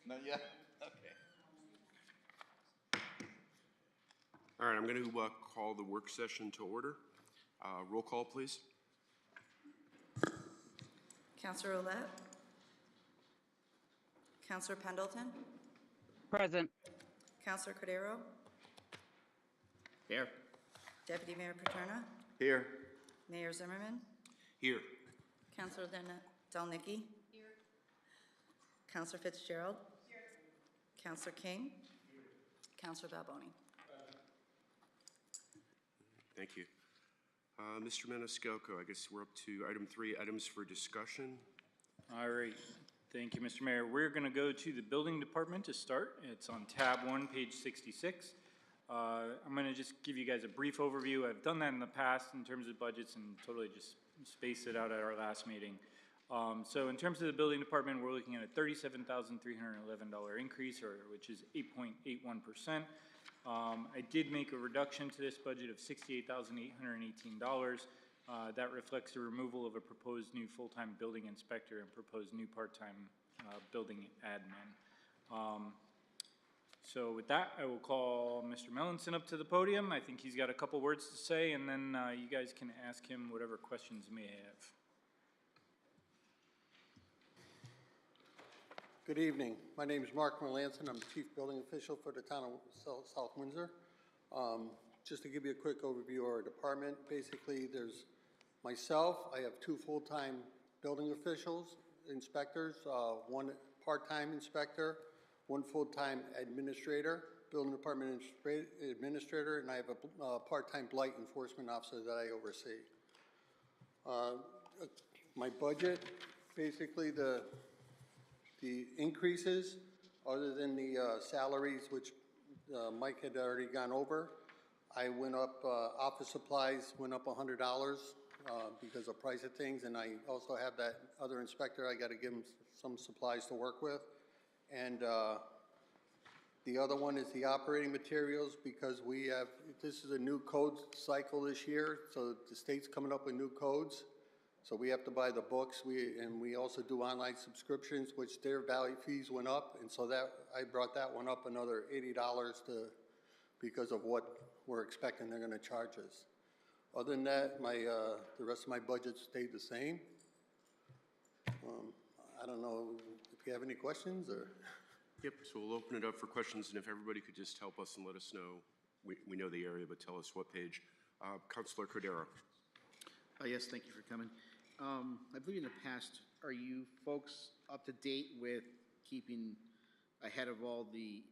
Not yet? Okay. All right, I'm going to call the work session to order. Roll call, please. Councillor Ouellette? Councillor Pendleton? Present. Councillor Cordero? Here. Deputy Mayor Paterna? Here. Mayor Zimmerman? Here. Councillor Delnicki? Here. Councillor Fitzgerald? Here. Councillor King? Here. Councillor Balboni? Thank you. Mr. Maniscalco, I guess we're up to item 3, items for discussion. All right. Thank you, Mr. Mayor. We're going to go to the building department to start. It's on tab 1, page 66. I'm going to just give you guys a brief overview. I've done that in the past in terms of budgets and totally just spaced it out at our last meeting. So in terms of the building department, we're looking at a $37,311 increase, which is 8.81%. I did make a reduction to this budget of $68,818. That reflects the removal of a proposed new full-time building inspector and proposed new part-time building admin. So with that, I will call Mr. Melanson up to the podium. I think he's got a couple words to say, and then you guys can ask him whatever questions you may have. Good evening. My name is Mark Melanson. I'm the Chief Building Official for the town of South Windsor. Just to give you a quick overview of our department, basically there's myself, I have 2 full-time building officials, inspectors, 1 part-time inspector, 1 full-time administrator, building department administrator, and I have a part-time blight enforcement officer that I oversee. My budget, basically the increases, other than the salaries, which Mike had already gone over, I went up, office supplies went up $100 because of price of things, and I also have that other inspector, I got to give him some supplies to work with. And the other one is the operating materials, because we have, this is a new code cycle this year, so the state's coming up with new codes. So we have to buy the books, and we also do online subscriptions, which their value fees went up, and so that I brought that one up another $80 because of what we're expecting they're going to charge us. Other than that, the rest of my budget stayed the same. I don't know if you have any questions or. Yep, so we'll open it up for questions, and if everybody could just help us and let us know, we know the area, but tell us what page. Councilor Cordero. Yes, thank you for coming. I believe in the past, are you folks up to date with keeping ahead of all the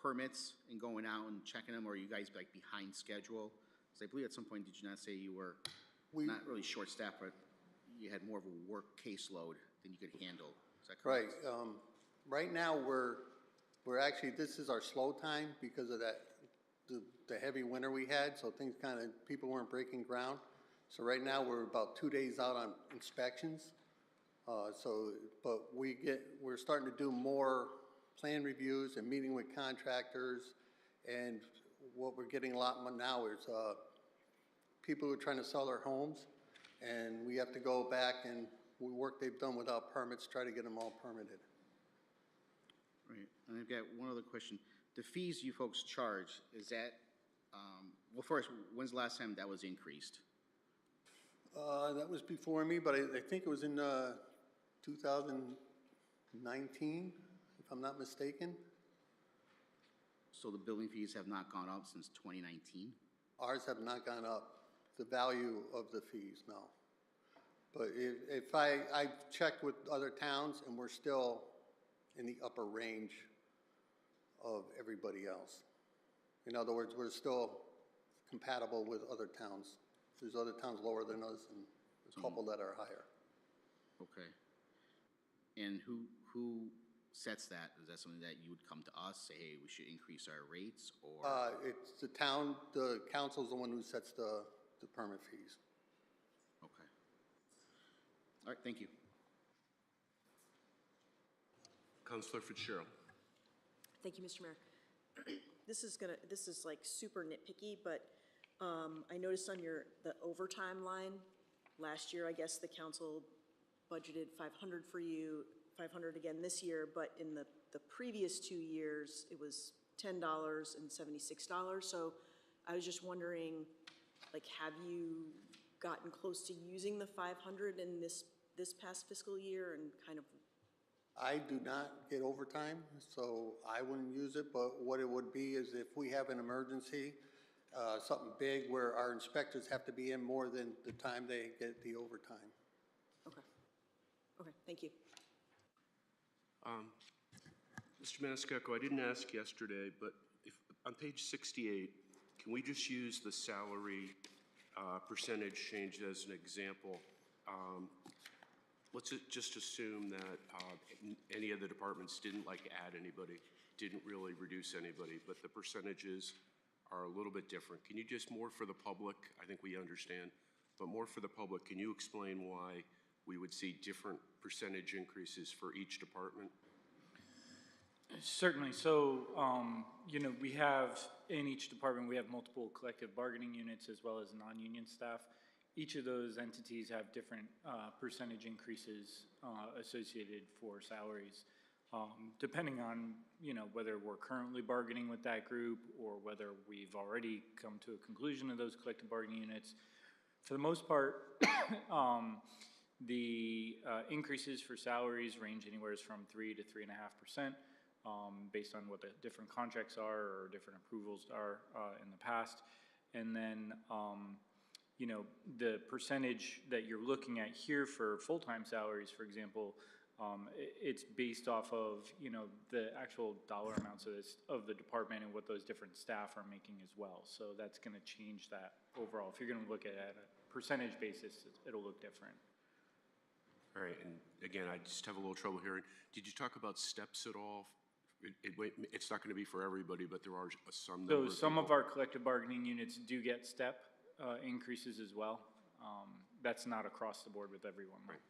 permits and going out and checking them, or are you guys like behind schedule? Because I believe at some point, did you not say you were not really short-staffed, but you had more of a work caseload than you could handle? Is that correct? Right. Right now, we're actually, this is our slow time because of that, the heavy winter we had, so things kind of, people weren't breaking ground. So right now, we're about 2 days out on inspections. But we're starting to do more plan reviews and meeting with contractors, and what we're getting a lot more now is people who are trying to sell their homes, and we have to go back and work they've done without permits, try to get them all permitted. Right, and I've got one other question. The fees you folks charge, is that, well, first, when's the last time that was increased? That was before me, but I think it was in 2019, if I'm not mistaken. So the building fees have not gone up since 2019? Ours have not gone up, the value of the fees, no. But if I've checked with other towns, and we're still in the upper range of everybody else. In other words, we're still compatible with other towns. There's other towns lower than us, and a couple that are higher. Okay. And who sets that? Is that something that you would come to us, say, hey, we should increase our rates, or? It's the town, the council's the one who sets the permit fees. Okay. All right, thank you. Councilor Fitzgerald. Thank you, Mr. Mayor. This is like super nitpicky, but I noticed on the overtime line, last year, I guess the council budgeted 500 for you, 500 again this year, but in the the previous 2 years, it was $10 and $76. So I was just wondering, like, have you gotten close to using the 500 in this past fiscal year and kind of? I do not get overtime, so I wouldn't use it, but what it would be is if we have an emergency, something big where our inspectors have to be in more than the time they get the overtime. Okay. Okay, thank you. Mr. Maniscalco, I didn't ask yesterday, but if, on page 68, can we just use the salary percentage change as an example? Let's just assume that any of the departments didn't add anybody, didn't really reduce anybody, but the percentages are a little bit different. Can you just, more for the public, I think we understand, but more for the public, can you explain why we would see different percentage increases for each department? Certainly. So, we have, in each department, we have multiple collective bargaining units as well as non-union staff. Each of those entities have different percentage increases associated for salaries, depending on, whether we're currently bargaining with that group or whether we've already come to a conclusion of those collective bargaining units. For the most part, the increases for salaries range anywhere from 3 to 3.5%. Based on what the different contracts are or different approvals are in the past. And then, the percentage that you're looking at here for full-time salaries, for example, it's based off of, the actual dollar amounts of the department and what those different staff are making as well. So that's going to change that overall. If you're going to look at it at a percentage basis, it'll look different. All right, and again, I just have a little trouble hearing. Did you talk about steps at all? It's not going to be for everybody, but there are some number So some of our collective bargaining units do get step increases as well. That's not across the board with everyone. Right.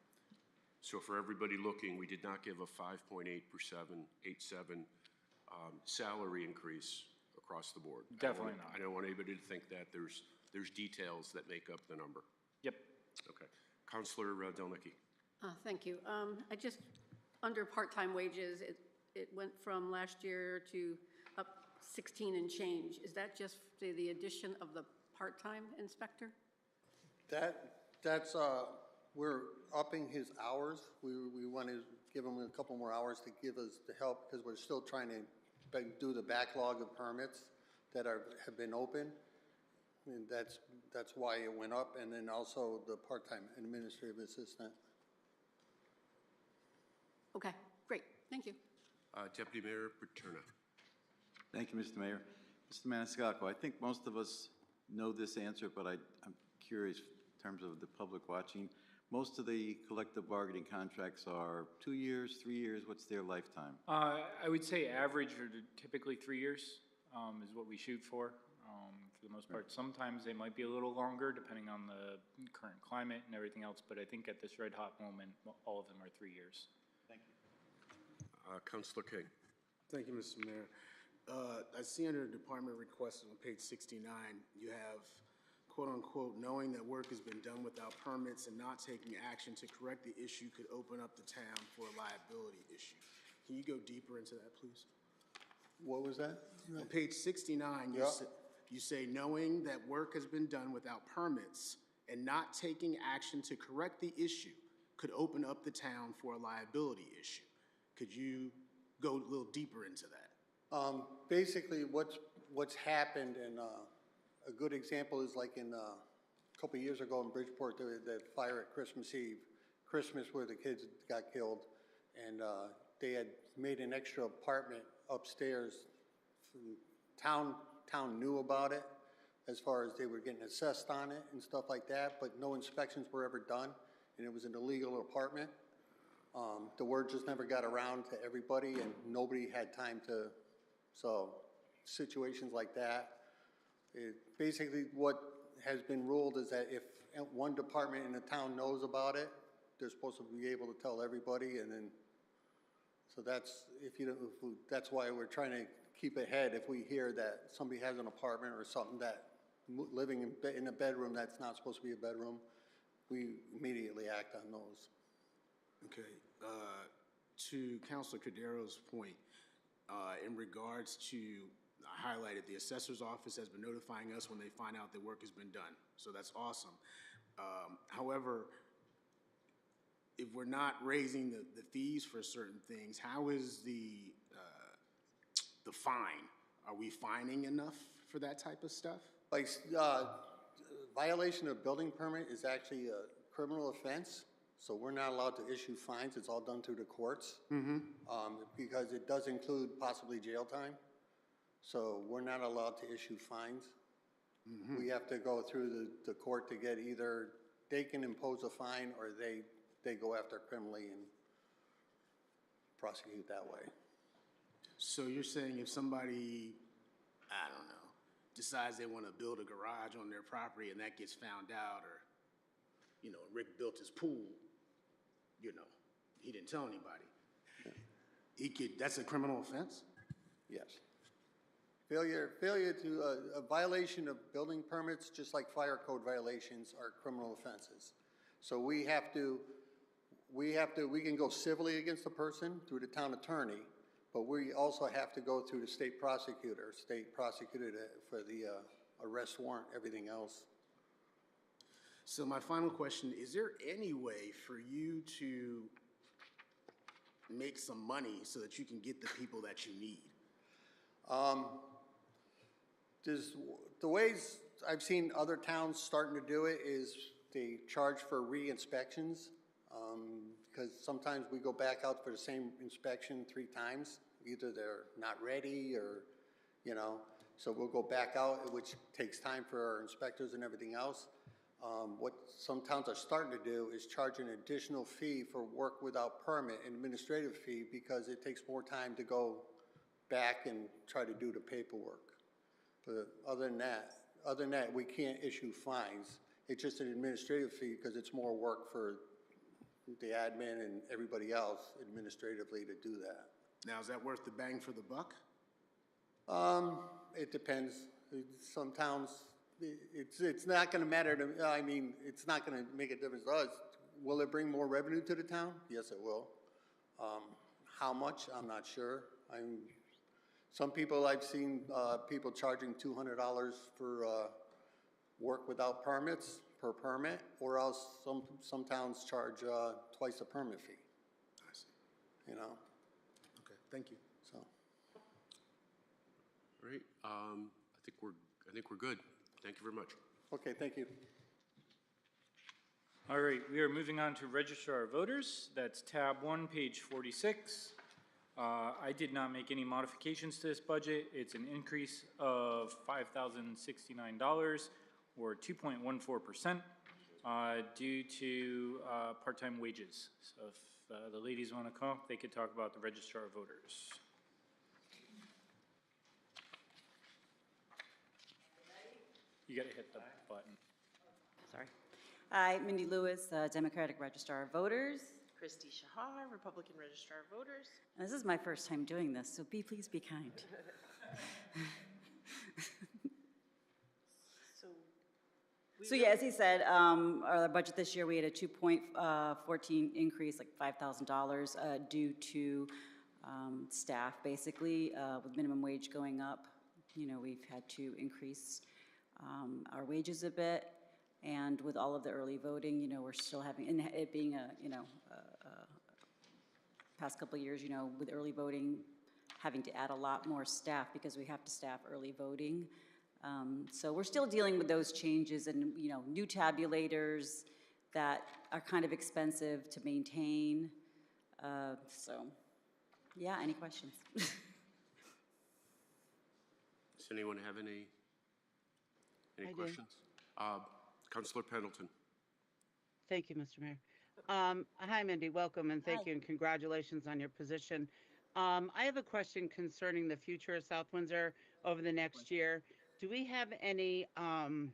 So for everybody looking, we did not give a 5.87 salary increase across the board. Definitely not. I don't want anybody to think that. There's details that make up the number. Yep. Okay. Counselor Delnicki. Thank you. I just, under part-time wages, it went from last year to up 16 and change. Is that just the addition of the part-time inspector? That's, we're upping his hours. We want to give him a couple more hours to give us the help because we're still trying to do the backlog of permits that have been open. And that's why it went up. And then also the part-time administrative assistant. Okay, great. Thank you. Deputy Mayor Paterna. Thank you, Mr. Mayor. Mr. Maniscalco, I think most of us know this answer, but I'm curious in terms of the public watching. Most of the collective bargaining contracts are 2 years, 3 years. What's their lifetime? I would say average are typically 3 years is what we shoot for the most part. Sometimes they might be a little longer depending on the current climate and everything else, but I think at this red hot moment, all of them are 3 years. Thank you. Councilor King. Thank you, Mr. Mayor. I see under department requests on page 69, you have, quote unquote, knowing that work has been done without permits and not taking action to correct the issue could open up the town for a liability issue. Can you go deeper into that, please? What was that? On page 69, you say knowing that work has been done without permits and not taking action to correct the issue could open up the town for a liability issue. Could you go a little deeper into that? Basically, what's happened, and a good example is like in a couple of years ago in Bridgeport, the fire at Christmas Eve, Christmas where the kids got killed, and they had made an extra apartment upstairs. Town knew about it as far as they were getting assessed on it and stuff like that, but no inspections were ever done, and it was an illegal apartment. The word just never got around to everybody, and nobody had time to, so situations like that. Basically, what has been ruled is that if one department in the town knows about it, they're supposed to be able to tell everybody, and then, so that's, that's why we're trying to keep ahead. If we hear that somebody has an apartment or something that living in a bedroom that's not supposed to be a bedroom, we immediately act on those. Okay. To Councilor Cordero's point, in regards to, I highlighted, the assessor's office has been notifying us when they find out that work has been done. So that's awesome. However, if we're not raising the fees for certain things, how is the fine? Are we fining enough for that type of stuff? Like, violation of building permit is actually a criminal offense, so we're not allowed to issue fines. It's all done through the courts. Because it does include possibly jail time. So we're not allowed to issue fines. We have to go through the court to get either, they can impose a fine or they go after criminally and prosecute that way. So you're saying if somebody, I don't know, decides they want to build a garage on their property and that gets found out, or, you know, Rick built his pool, you know, he didn't tell anybody. That's a criminal offense? Yes. Failure to, a violation of building permits, just like fire code violations, are criminal offenses. So we can go civilly against the person through the town attorney, but we also have to go through the state prosecutor for the arrest warrant, everything else. So my final question, is there any way for you to make some money so that you can get the people that you need? The ways I've seen other towns starting to do it is they charge for re-inspections, because sometimes we go back out for the same inspection 3 times. Either they're not ready or, you know, so we'll go back out, which takes time for our inspectors and everything else. What some towns are starting to do is charge an additional fee for work without permit, an administrative fee, because it takes more time to go back and try to do the paperwork. But other than that, we can't issue fines. It's just an administrative fee because it's more work for the admin and everybody else administratively to do that. Now, is that worth the bang for the buck? It depends. Some towns, it's not going to matter to, I mean, it's not going to make a difference to us. Will it bring more revenue to the town? Yes, it will. How much? I'm not sure. Some people, I've seen people charging $200 for work without permits, per permit, or else some towns charge twice the permit fee. I see. You know? Okay, thank you. So. All right, I think we're good. Thank you very much. Okay, thank you. All right, we are moving on to Registrar of Voters. That's tab 1, page 46. I did not make any modifications to this budget. It's an increase of $5,069 or 2.14% due to part-time wages. So if the ladies want to come up, they could talk about the Registrar of Voters. You got to hit the button. Sorry. Hi, Mindy Lewis, Democratic Registrar of Voters. Christy Shahar, Republican Registrar of Voters. And this is my first time doing this, so please be kind. So yeah, as he said, our budget this year, we had a 2.14 increase, like $5,000 due to staff, basically, with minimum wage going up. You know, we've had to increase our wages a bit. And with all of the early voting, you know, we're still having, and it being a, you know, past couple of years, you know, with early voting, having to add a lot more staff because we have to staff early voting. So we're still dealing with those changes and, you know, new tabulators that are kind of expensive to maintain. So, yeah, any questions? Does anyone have any questions? Councilor Pendleton. Thank you, Mr. Mayor. Hi, Mindy. Welcome, and thank you, and congratulations on your position. I have a question concerning the future of South Windsor over the next year. Do we have any, I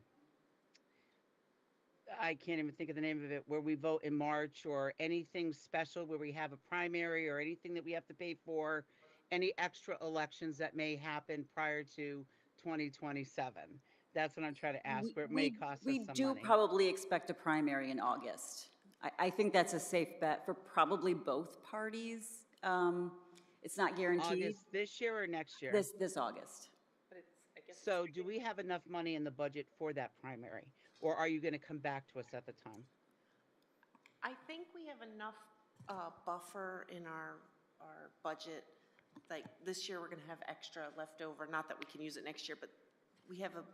can't even think of the name of it, where we vote in March, or anything special where we have a primary or anything that we have to pay for, any extra elections that may happen prior to 2027? That's what I'm trying to ask, where it may cost us some money. We do probably expect a primary in August. I think that's a safe bet for probably both parties. It's not guaranteed. August this year or next year? This August. But it's, I guess. So do we have enough money in the budget for that primary? Or are you going to come back to us at the time? I think we have enough buffer in our budget. Like, this year, we're going to have extra left over, not that we can use it next year, but we have a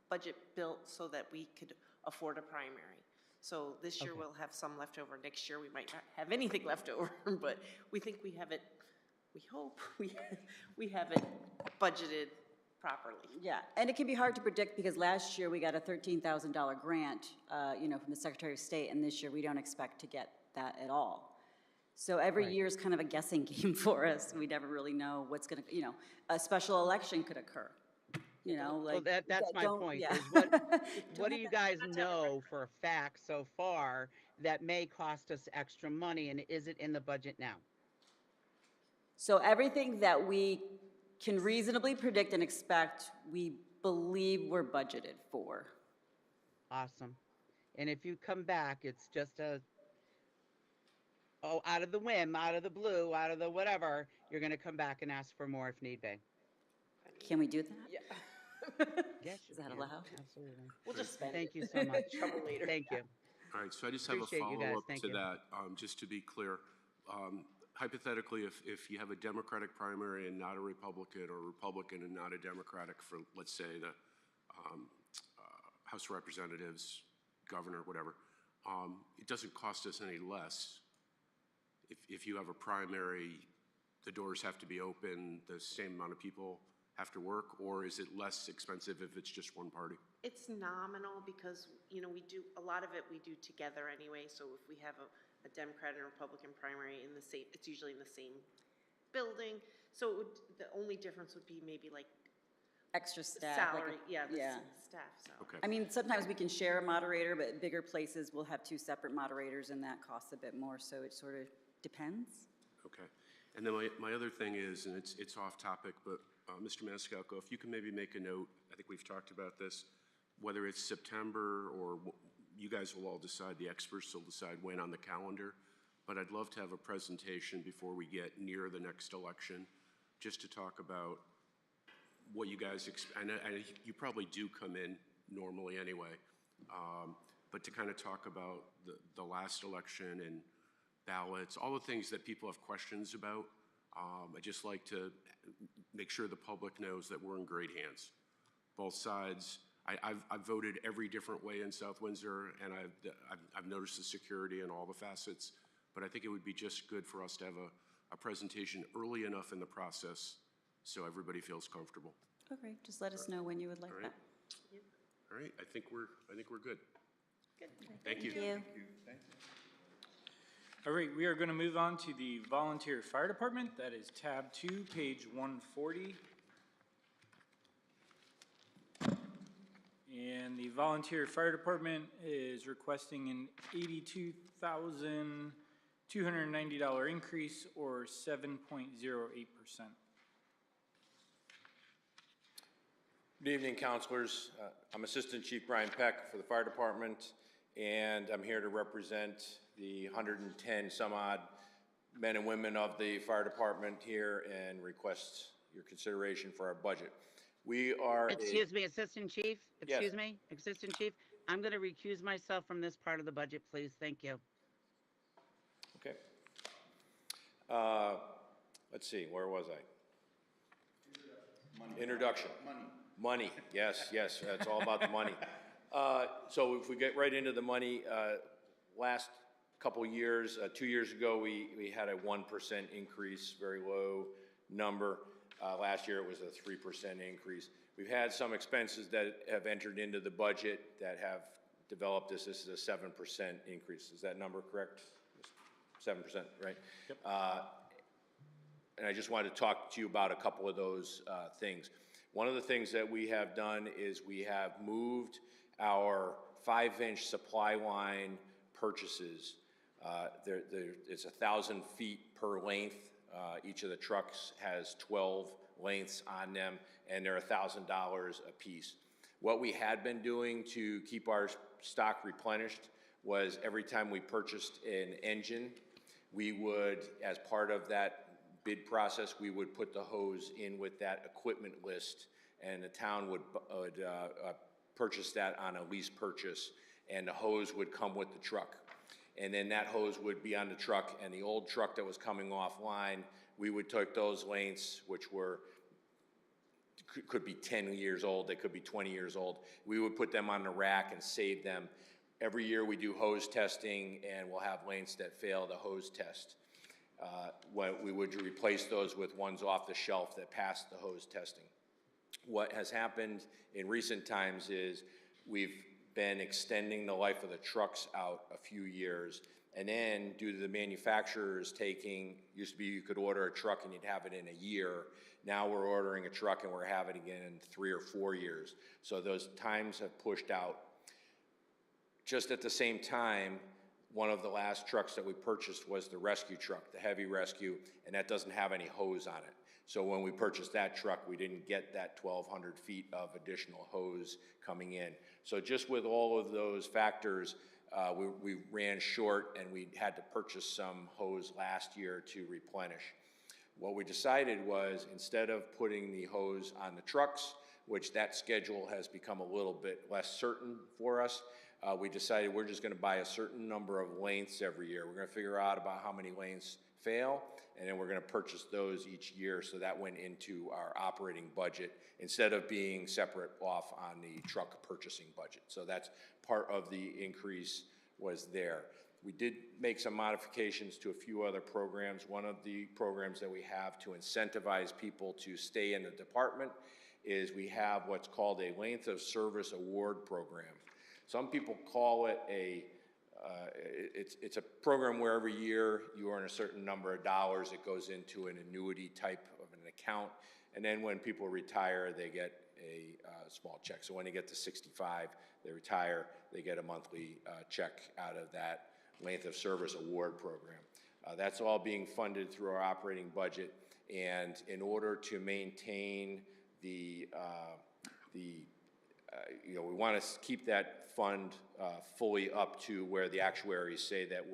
budget built so that we could afford a primary. So this year, Okay. we'll have some left over. Next year, we might not have anything left over, but we think we have it, we hope we have it budgeted properly. Yeah, and it can be hard to predict because last year we got a $13,000 grant, from the Secretary of State, and this year we don't expect to get that at all. So every Right. year is kind of a guessing game for us. We never really know what's going to, a special election could occur, Well, like. that's my don't- point, yeah. is what do you guys know for a fact so far that may cost us extra money, and is it in the budget now? So everything that we can reasonably predict and expect, we believe we're budgeted for. Awesome. And if you come back, it's just out of the whim, out of the blue, out of the whatever, you're going to come back and ask for more if need be. Can we do that? Yeah. Yes, Is that you can. allowed? Absolutely. We'll just spend it. Thank you so much. Trouble later. Thank you. All right, so I just have a Appreciate you guys. follow-up Thank to you. that, just to be clear. Hypothetically, if you have a Democratic primary and not a Republican, or Republican and not a Democratic for, let's say, the House of Representatives, governor, whatever, it doesn't cost us any less. If you have a primary, the doors have to be open, the same amount of people have to work, or is it less expensive if it's just one party? It's nominal because, we do, a lot of it we do together anyway, so if we have a Democrat and a Republican primary in the same, it's usually in the same building, so it would, the only difference would be maybe like Extra the staff. like salary, a- yeah, the Yeah. staff, so. Okay. I mean, sometimes we can share a moderator, but bigger places will have two separate moderators, and that costs a bit more, so it sort of depends. Okay. And then my other thing is, and it's off topic, but Mr. Maniscalco, if you can maybe make a note, I think we've talked about this, whether it's September or you guys will all decide, the experts will decide when on the calendar, but I'd love to have a presentation before we get near the next election, just to talk about what you guys, and you probably do come in normally anyway, but to kind of talk about the last election and ballots, all the things that people have questions about. I'd just like to make sure the public knows that we're in great hands. Both sides. I've voted every different way in South Windsor, and I've noticed the security and all the facets, but I think it would be just good for us to have a presentation early enough in the process so everybody feels comfortable. Okay, just let us know when you would like All that. right. All right, I think we're good. Good. Thank you. Thank you. All right, we are going to move on to the Volunteer Fire Department. That is tab 2, page 140. And the Volunteer Fire Department is requesting an $82,290 increase, or 7.08%. Good evening, counselors. I'm Assistant Chief Brian Peck for the Fire Department, and I'm here to represent the 110 some odd men and women of the fire department here and request your consideration for our budget. We are Excuse me, Assistant Chief? Yes. Excuse me, Assistant Chief? I'm going to recuse myself from this part of the budget, please. Thank you. Okay. Let's see, where was I? Introduction. Money, yes, it's all about the money. So if we get right into the money, last couple years, 2 years ago, we had a 1% increase, very low number. Last year, it was a 3% increase. We've had some expenses that have entered into the budget that have developed this. This is a 7% increase. Is that number correct? 7%, right? Yep. And I just wanted to talk to you about a couple of those things. One of the things that we have done is we have moved our 5-inch supply line purchases. It's 1,000 feet per length. Each of the trucks has 12 lengths on them, and they're $1,000 a piece. What we had been doing to keep our stock replenished was every time we purchased an engine, we would, as part of that bid process, we would put the hose in with that equipment list, and the town would purchase that on a lease purchase, and the hose would come with the truck. And then that hose would be on the truck, and the old truck that was coming offline, we would take those lengths, which were, could be 10 years old, they could be 20 years old. We would put them on the rack and save them. Every year we do hose testing, and we'll have lengths that fail the hose test. We would replace those with ones off the shelf that pass the hose testing. What has happened in recent times is we've been extending the life of the trucks out a few years, and then due to the manufacturers taking, used to be you could order a truck and you'd have it in a year. Now we're ordering a truck and we're having it again in 3 or 4 years. So those times have pushed out. Just at the same time, one of the last trucks that we purchased was the rescue truck, the heavy rescue, and that doesn't have any hose on it. So when we purchased that truck, we didn't get that 1,200 feet of additional hose coming in. So just with all of those factors, we ran short, and we had to purchase some hose last year to replenish. What we decided was, instead of putting the hose on the trucks, which that schedule has become a little bit less certain for us, we decided we're just going to buy a certain number of lengths every year. We're going to figure out about how many lengths fail, and then we're going to purchase those each year. So that went into our operating budget instead of being separate off on the truck purchasing budget. So that's part of the increase was there. We did make some modifications to a few other programs. One of the programs that we have to incentivize people to stay in the department is we have what's called a length of service award program. Some people call it it's a program where every year you earn a certain number of dollars. It goes into an annuity type of an account, and then when people retire, they get a small check. So when they get to 65, they retire, they get a monthly check out of that length of service award program. That's all being funded through our operating budget, and in order to maintain we want to keep that fund fully up to where the actuaries say that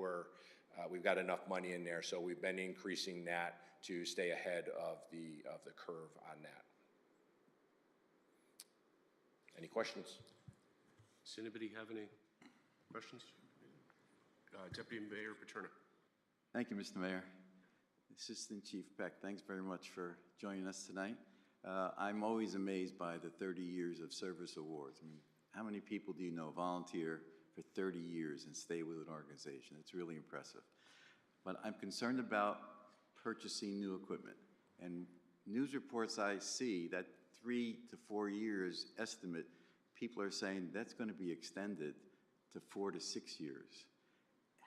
we've got enough money in there. So we've been increasing that to stay ahead of the curve on that. Any questions? Does anybody have any questions? Deputy Mayor Paterno. Thank you, Mr. Mayor. Assistant Chief Peck, thanks very much for joining us tonight. I'm always amazed by the 30 years of service awards. I mean, how many people do you know volunteer for 30 years and stay with an organization? It's really impressive. But I'm concerned about purchasing new equipment. And news reports I see, that 3 to 4 years estimate, people are saying that's going to be extended to 4 to 6 years.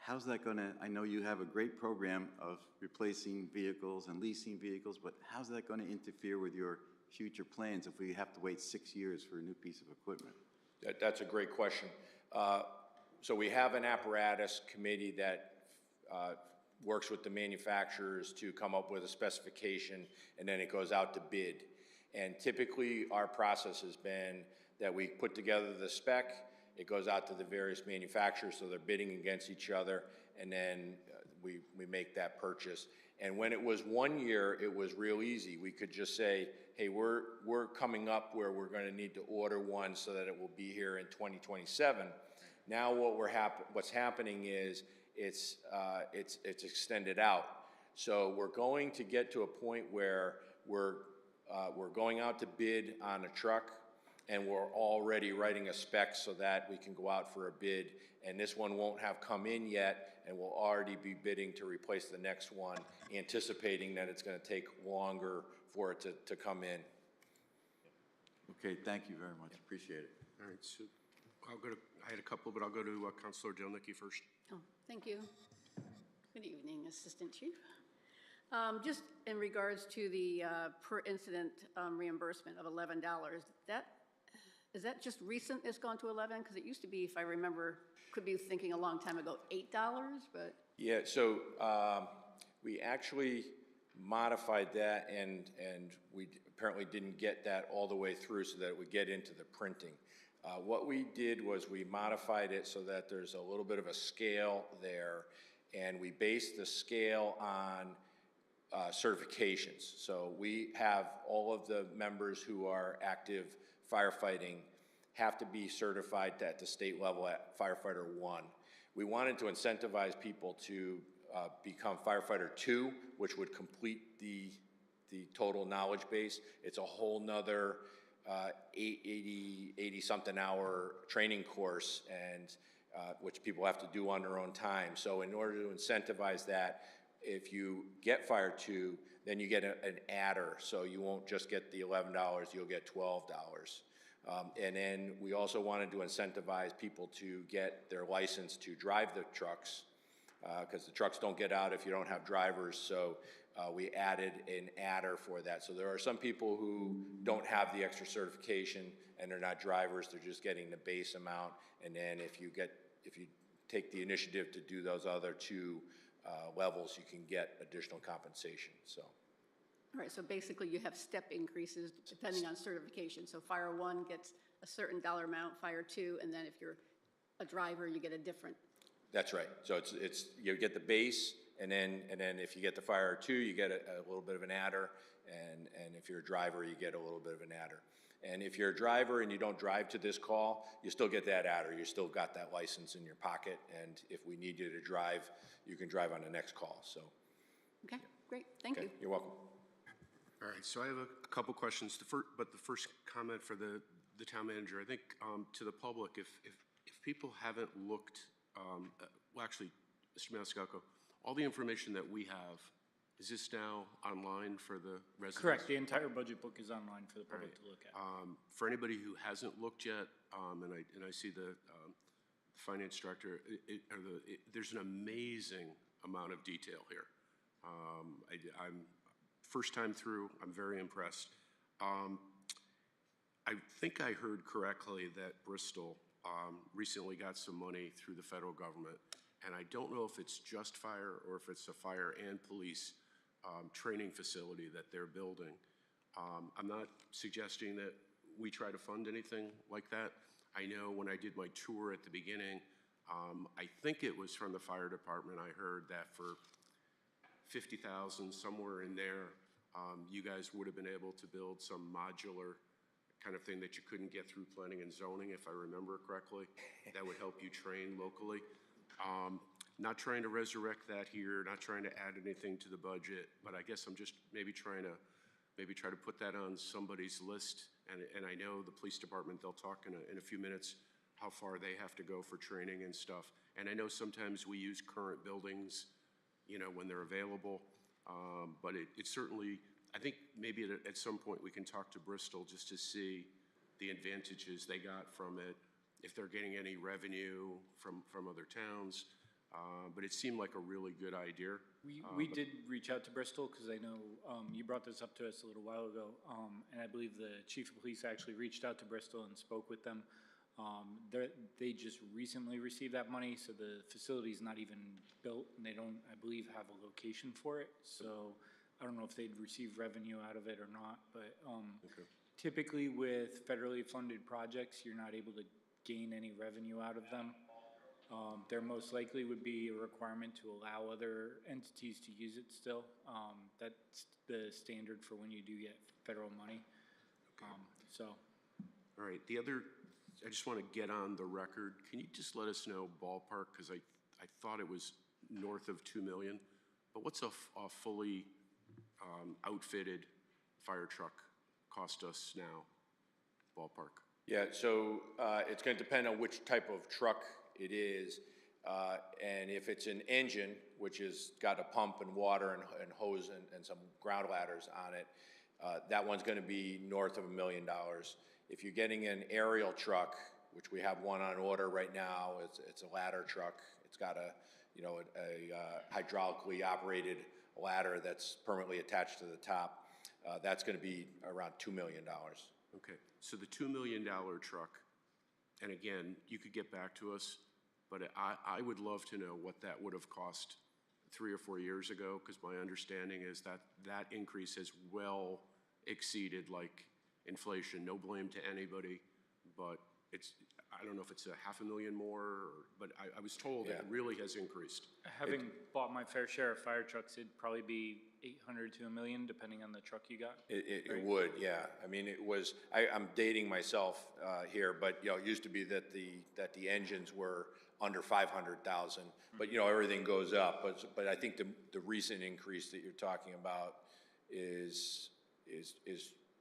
How's that going to, I know you have a great program of replacing vehicles and leasing vehicles, but how's that going to interfere with your future plans if we have to wait 6 years for a new piece of equipment? That's a great question. So we have an apparatus committee that works with the manufacturers to come up with a specification, and then it goes out to bid. And typically our process has been that we put together the spec, it goes out to the various manufacturers, so they're bidding against each other, and then we make that purchase. And when it was 1 year, it was real easy. We could just say, hey, we're coming up where we're going to need to order one so that it will be here in 2027. Now what's happening is it's extended out. So we're going to get to a point where we're going out to bid on a truck, and we're already writing a spec so that we can go out for a bid, and this one won't have come in yet, and we'll already be bidding to replace the next one, anticipating that it's going to take longer for it to come in. Okay, thank you very much. Appreciate it. All right, so I had a couple, but I'll go to Councilor Delnicki first. Oh, thank you. Good evening, Assistant Chief. Just in regards to the per incident reimbursement of $11, is that just recent it's gone to 11? Because it used to be, if I remember, could be thinking a long time ago, $8, but. Yeah, so we actually modified that, and we apparently didn't get that all the way through so that it would get into the printing. What we did was we modified it so that there's a little bit of a scale there, and we based the scale on certifications. So we have all of the members who are active firefighting have to be certified at the state level at firefighter 1. We wanted to incentivize people to become firefighter 2, which would complete the total knowledge base. It's a whole nother 80-something hour training course, and which people have to do on their own time. So in order to incentivize that, if you get Fire 2, then you get an adder. So you won't just get the $11, you'll get $12. And then we also wanted to incentivize people to get their license to drive the trucks, because the trucks don't get out if you don't have drivers. So we added an adder for that. So there are some people who don't have the extra certification and they're not drivers, they're just getting the base amount. And then if you take the initiative to do those other two levels, you can get additional compensation, so. All right, so basically you have step increases depending on certification. So Fire 1 gets a certain dollar amount, Fire 2, and then if you're a driver, you get a different. That's right. So it's you get the base, and then if you get the Fire 2, you get a little bit of an adder, and if you're a driver, you get a little bit of an adder. And if you're a driver and you don't drive to this call, you still get that adder. You still got that license in your pocket, and if we need you to drive, you can drive on the next call, so. Okay, great, thank you. You're welcome. All right, so I have a couple questions. The first comment for the town manager, I think to the public, if people haven't looked, well, actually, Mr. Maniscalco, all the information that we have, is this now online for the residents? Correct, the entire budget book is online for the public to look at. For anybody who hasn't looked yet, and I see the finance director, there's an amazing amount of detail here. I'm first time through, I'm very impressed. I think I heard correctly that Bristol recently got some money through the federal government, and I don't know if it's just fire or if it's a fire and police training facility that they're building. I'm not suggesting that we try to fund anything like that. I know when I did my tour at the beginning, I think it was from the fire department, I heard that for $50,000, somewhere in there, you guys would have been able to build some modular kind of thing that you couldn't get through planning and zoning, if I remember correctly, that would help you train locally. Not trying to resurrect that here, not trying to add anything to the budget, but I guess I'm just maybe try to put that on somebody's list. And I know the police department, they'll talk in a few minutes how far they have to go for training and stuff. And I know sometimes we use current buildings, you know, when they're available. But it certainly, I think maybe at some point we can talk to Bristol just to see the advantages they got from it, if they're getting any revenue from other towns. But it seemed like a really good idea. We did reach out to Bristol because I know you brought this up to us a little while ago, and I believe the chief of police actually reached out to Bristol and spoke with them. They just recently received that money, so the facility's not even built, and they don't, I believe, have a location for it. So I don't know if they'd receive revenue out of it or not, but typically with federally funded projects, you're not able to gain any revenue out of them. There most likely would be a requirement to allow other entities to use it still. That's the standard for when you do get federal money. All right, I just want to get on the record. Can you just let us know ballpark, because I thought it was north of 2 million, but what's a fully outfitted fire truck cost us now, ballpark? Yeah, so it's going to depend on which type of truck it is, and if it's an engine, which has got a pump and water and hose and some ground ladders on it, that one's going to be north of $1 million. If you're getting an aerial truck, which we have one on order right now, it's a ladder truck. It's got a hydraulically operated ladder that's permanently attached to the top. That's going to be around $2 million. Okay, so the $2 million truck, and again, you could get back to us, but I would love to know what that would have cost 3 or 4 years ago, because my understanding is that increase has well exceeded like inflation. No blame to anybody, but I don't know if it's $500,000 more, but I was told that it really has increased. Having bought my fair share of fire trucks, it'd probably be 800 to $1 million, depending on the truck you got. It would, yeah. I mean, it was, I'm dating myself here, but, you know, it used to be that the engines were under 500,000, but, you know, everything goes up. But I think the recent increase that you're talking about is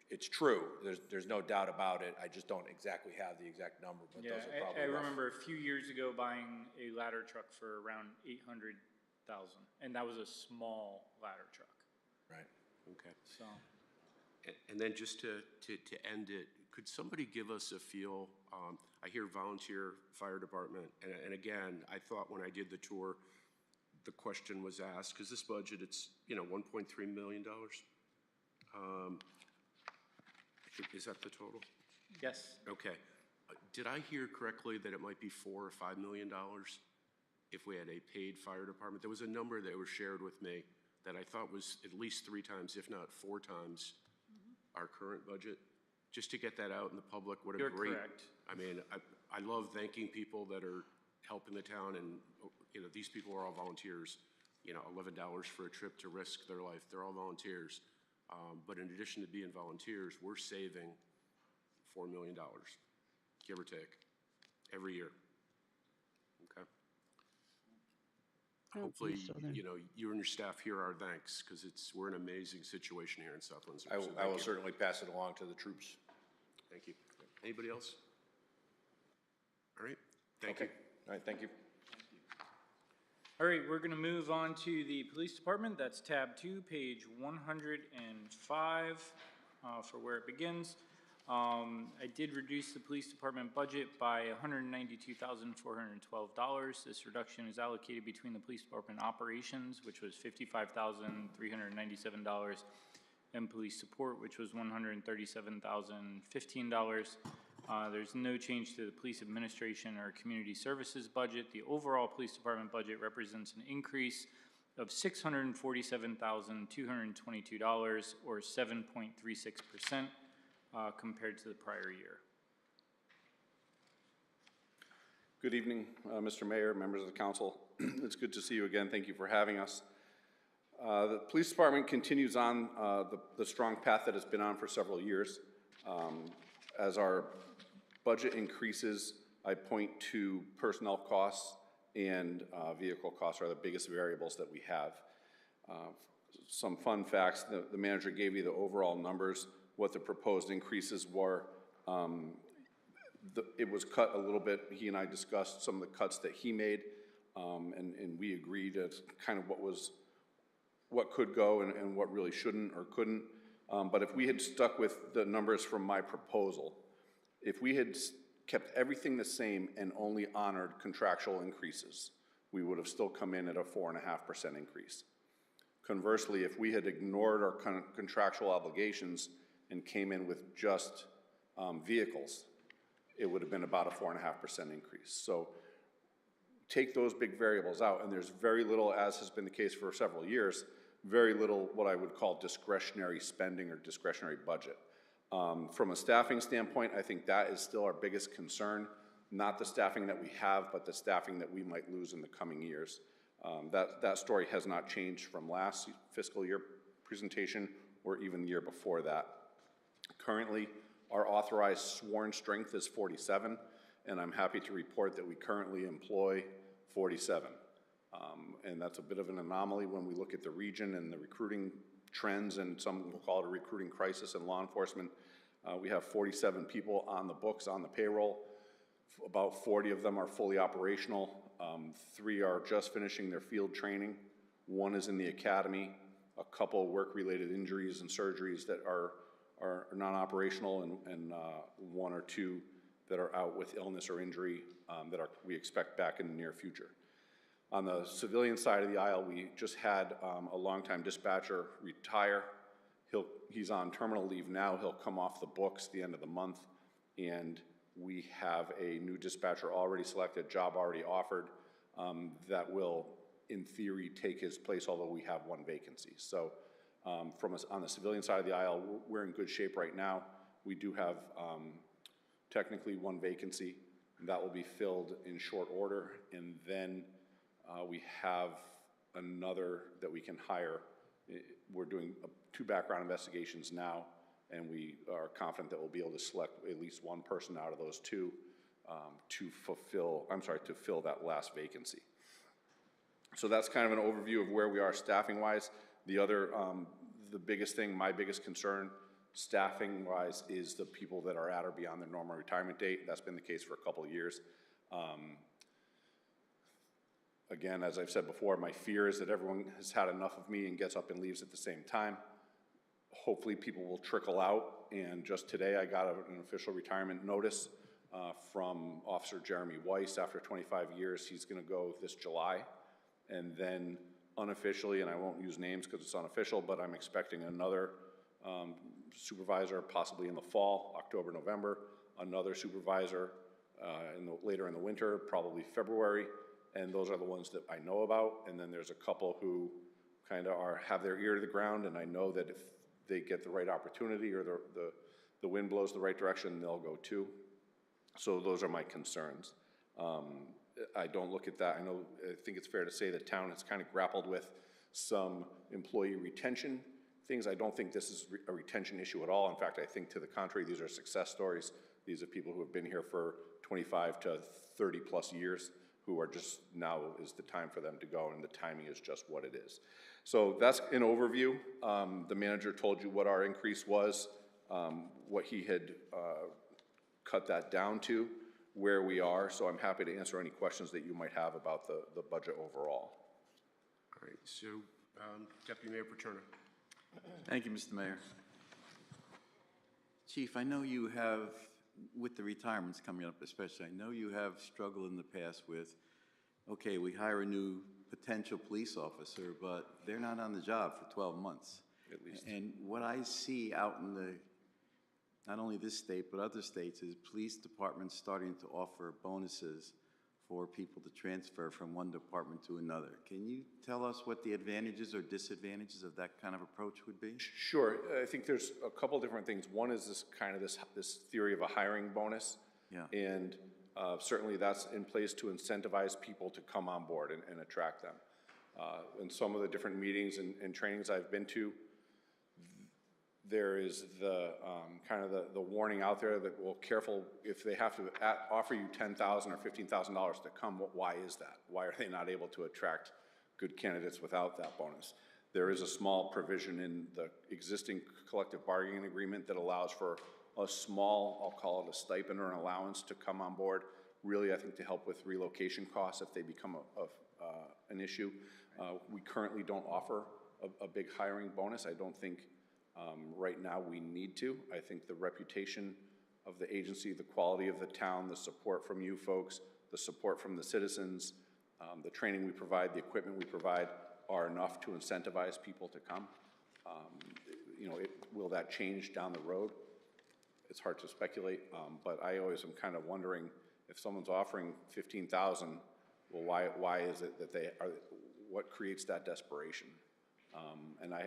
it's true. There's no doubt about it. I just don't exactly have the exact number, but Yeah, those are probably I rough. remember a few years ago buying a ladder truck for around 800,000, and that was a small ladder truck, Right. Okay. so. And then just to end it, could somebody give us a feel, I hear volunteer fire department, and again, I thought when I did the tour, the question was asked, because this budget, it's, you know, $1.3 million. Is that the total? Yes. Okay. Did I hear correctly that it might be $4 or $5 million if we had a paid fire department? There was a number that was shared with me that I thought was at least 3 times, if not 4 times, our current budget. Just to get that out in the public, what a You're great. correct. I mean, I love thanking people that are helping the town, and, you know, these people are all volunteers. You know, $11 for a trip to risk their life, they're all volunteers. But in addition to being volunteers, we're saving $4 million, give or take, every year. Okay? Hopefully, you know, you and your staff hear our thanks, because we're in an amazing situation here in South Windsor. So I thank will you. certainly pass it along to the troops. Thank you. Anybody else? All right, thank you. All right, thank you. All right, we're going to move on to the police department. That's tab 2, page 105, for where it begins. I did reduce the police department budget by $192,412. This reduction is allocated between the police department operations, which was $55,397, and police support, which was $137,015. There's no change to the police administration or community services budget. The overall police department budget represents an increase of $647,222, or 7.36%, compared to the prior year. Good evening, Mr. Mayor, members of the council. It's good to see you again. Thank you for having us. The police department continues on the strong path that it's been on for several years. As our budget increases, I point to personnel costs and vehicle costs are the biggest variables that we have. Some fun facts, the manager gave you the overall numbers, what the proposed increases were. It was cut a little bit. He and I discussed some of the cuts that he made, and we agreed as kind of what could go and what really shouldn't or couldn't. But if we had stuck with the numbers from my proposal, if we had kept everything the same and only honored contractual increases, we would have still come in at a 4.5% increase. Conversely, if we had ignored our contractual obligations and came in with just vehicles, it would have been about a 4.5% increase. So take those big variables out, and there's very little, as has been the case for several years, very little what I would call discretionary spending or discretionary budget. From a staffing standpoint, I think that is still our biggest concern, not the staffing that we have, but the staffing that we might lose in the coming years. That story has not changed from last fiscal year presentation or even the year before that. Currently, our authorized sworn strength is 47, and I'm happy to report that we currently employ 47. And that's a bit of an anomaly when we look at the region and the recruiting trends, and some will call it a recruiting crisis in law enforcement. We have 47 people on the books, on the payroll. About 40 of them are fully operational. 3 are just finishing their field training. 1 is in the academy. A couple work-related injuries and surgeries that are non-operational, and 1 or 2 that are out with illness or injury that we expect back in the near future. On the civilian side of the aisle, we just had a longtime dispatcher retire. He's on terminal leave now. He'll come off the books the end of the month, and we have a new dispatcher already selected, job already offered, that will, in theory, take his place, although we have 1 vacancy. So on the civilian side of the aisle, we're in good shape right now. We do have technically 1 vacancy, and that will be filled in short order, and then we have another that we can hire We're doing 2 background investigations now, and we are confident that we'll be able to select at least one person out of those 2 to fill that last vacancy. So that's kind of an overview of where we are staffing-wise. The other, the biggest thing, my biggest concern, staffing-wise, is the people that are at or beyond their normal retirement date. That's been the case for a couple of years. Again, as I've said before, my fear is that everyone has had enough of me and gets up and leaves at the same time. Hopefully people will trickle out, and just today I got an official retirement notice from Officer Jeremy Weiss. After 25 years, he's gonna go this July. And then unofficially, and I won't use names because it's unofficial, but I'm expecting another supervisor possibly in the fall, October, November, another supervisor later in the winter, probably February, and those are the ones that I know about. And then there's a couple who kind of have their ear to the ground, and I know that if they get the right opportunity or the wind blows the right direction, they'll go too. So those are my concerns. I don't look at that. I think it's fair to say the town has kind of grappled with some employee retention things. I don't think this is a retention issue at all. In fact, I think to the contrary, these are success stories. These are people who have been here for 25 to 30 plus years who are just, now is the time for them to go, and the timing is just what it is. So that's an overview. The manager told you what our increase was, what he had cut that down to, where we are, so I'm happy to answer any questions that you might have about the budget overall. All right, so Deputy Mayor Paterno. Thank you, Mr. Mayor. Chief, I know you have, with the retirements coming up especially, I know you have struggled in the past with, okay, we hire a new potential police officer, but they're not on the job for 12 months. At least. And what I see out in not only this state, but other states, is police departments starting to offer bonuses for people to transfer from one department to another. Can you tell us what the advantages or disadvantages of that kind of approach would be? Sure. I think there's a couple different things. One is this theory of a hiring bonus. Yeah. And certainly that's in place to incentivize people to come on board and attract them. In some of the different meetings and trainings I've been to, there is the kind of the warning out there that, well, careful, if they have to offer you $10,000 or $15,000 to come, why is that? Why are they not able to attract good candidates without that bonus? There is a small provision in the existing collective bargaining agreement that allows for a small, I'll call it a stipend or an allowance to come on board, really I think to help with relocation costs if they become an issue. We currently don't offer a big hiring bonus. I don't think right now we need to. I think the reputation of the agency, the quality of the town, the support from you folks, the support from the citizens, the training we provide, the equipment we provide are enough to incentivize people to come. Will that change down the road? It's hard to speculate, but I always am kind of wondering if someone's offering $15,000, well, why is it that they are, what creates that desperation? And I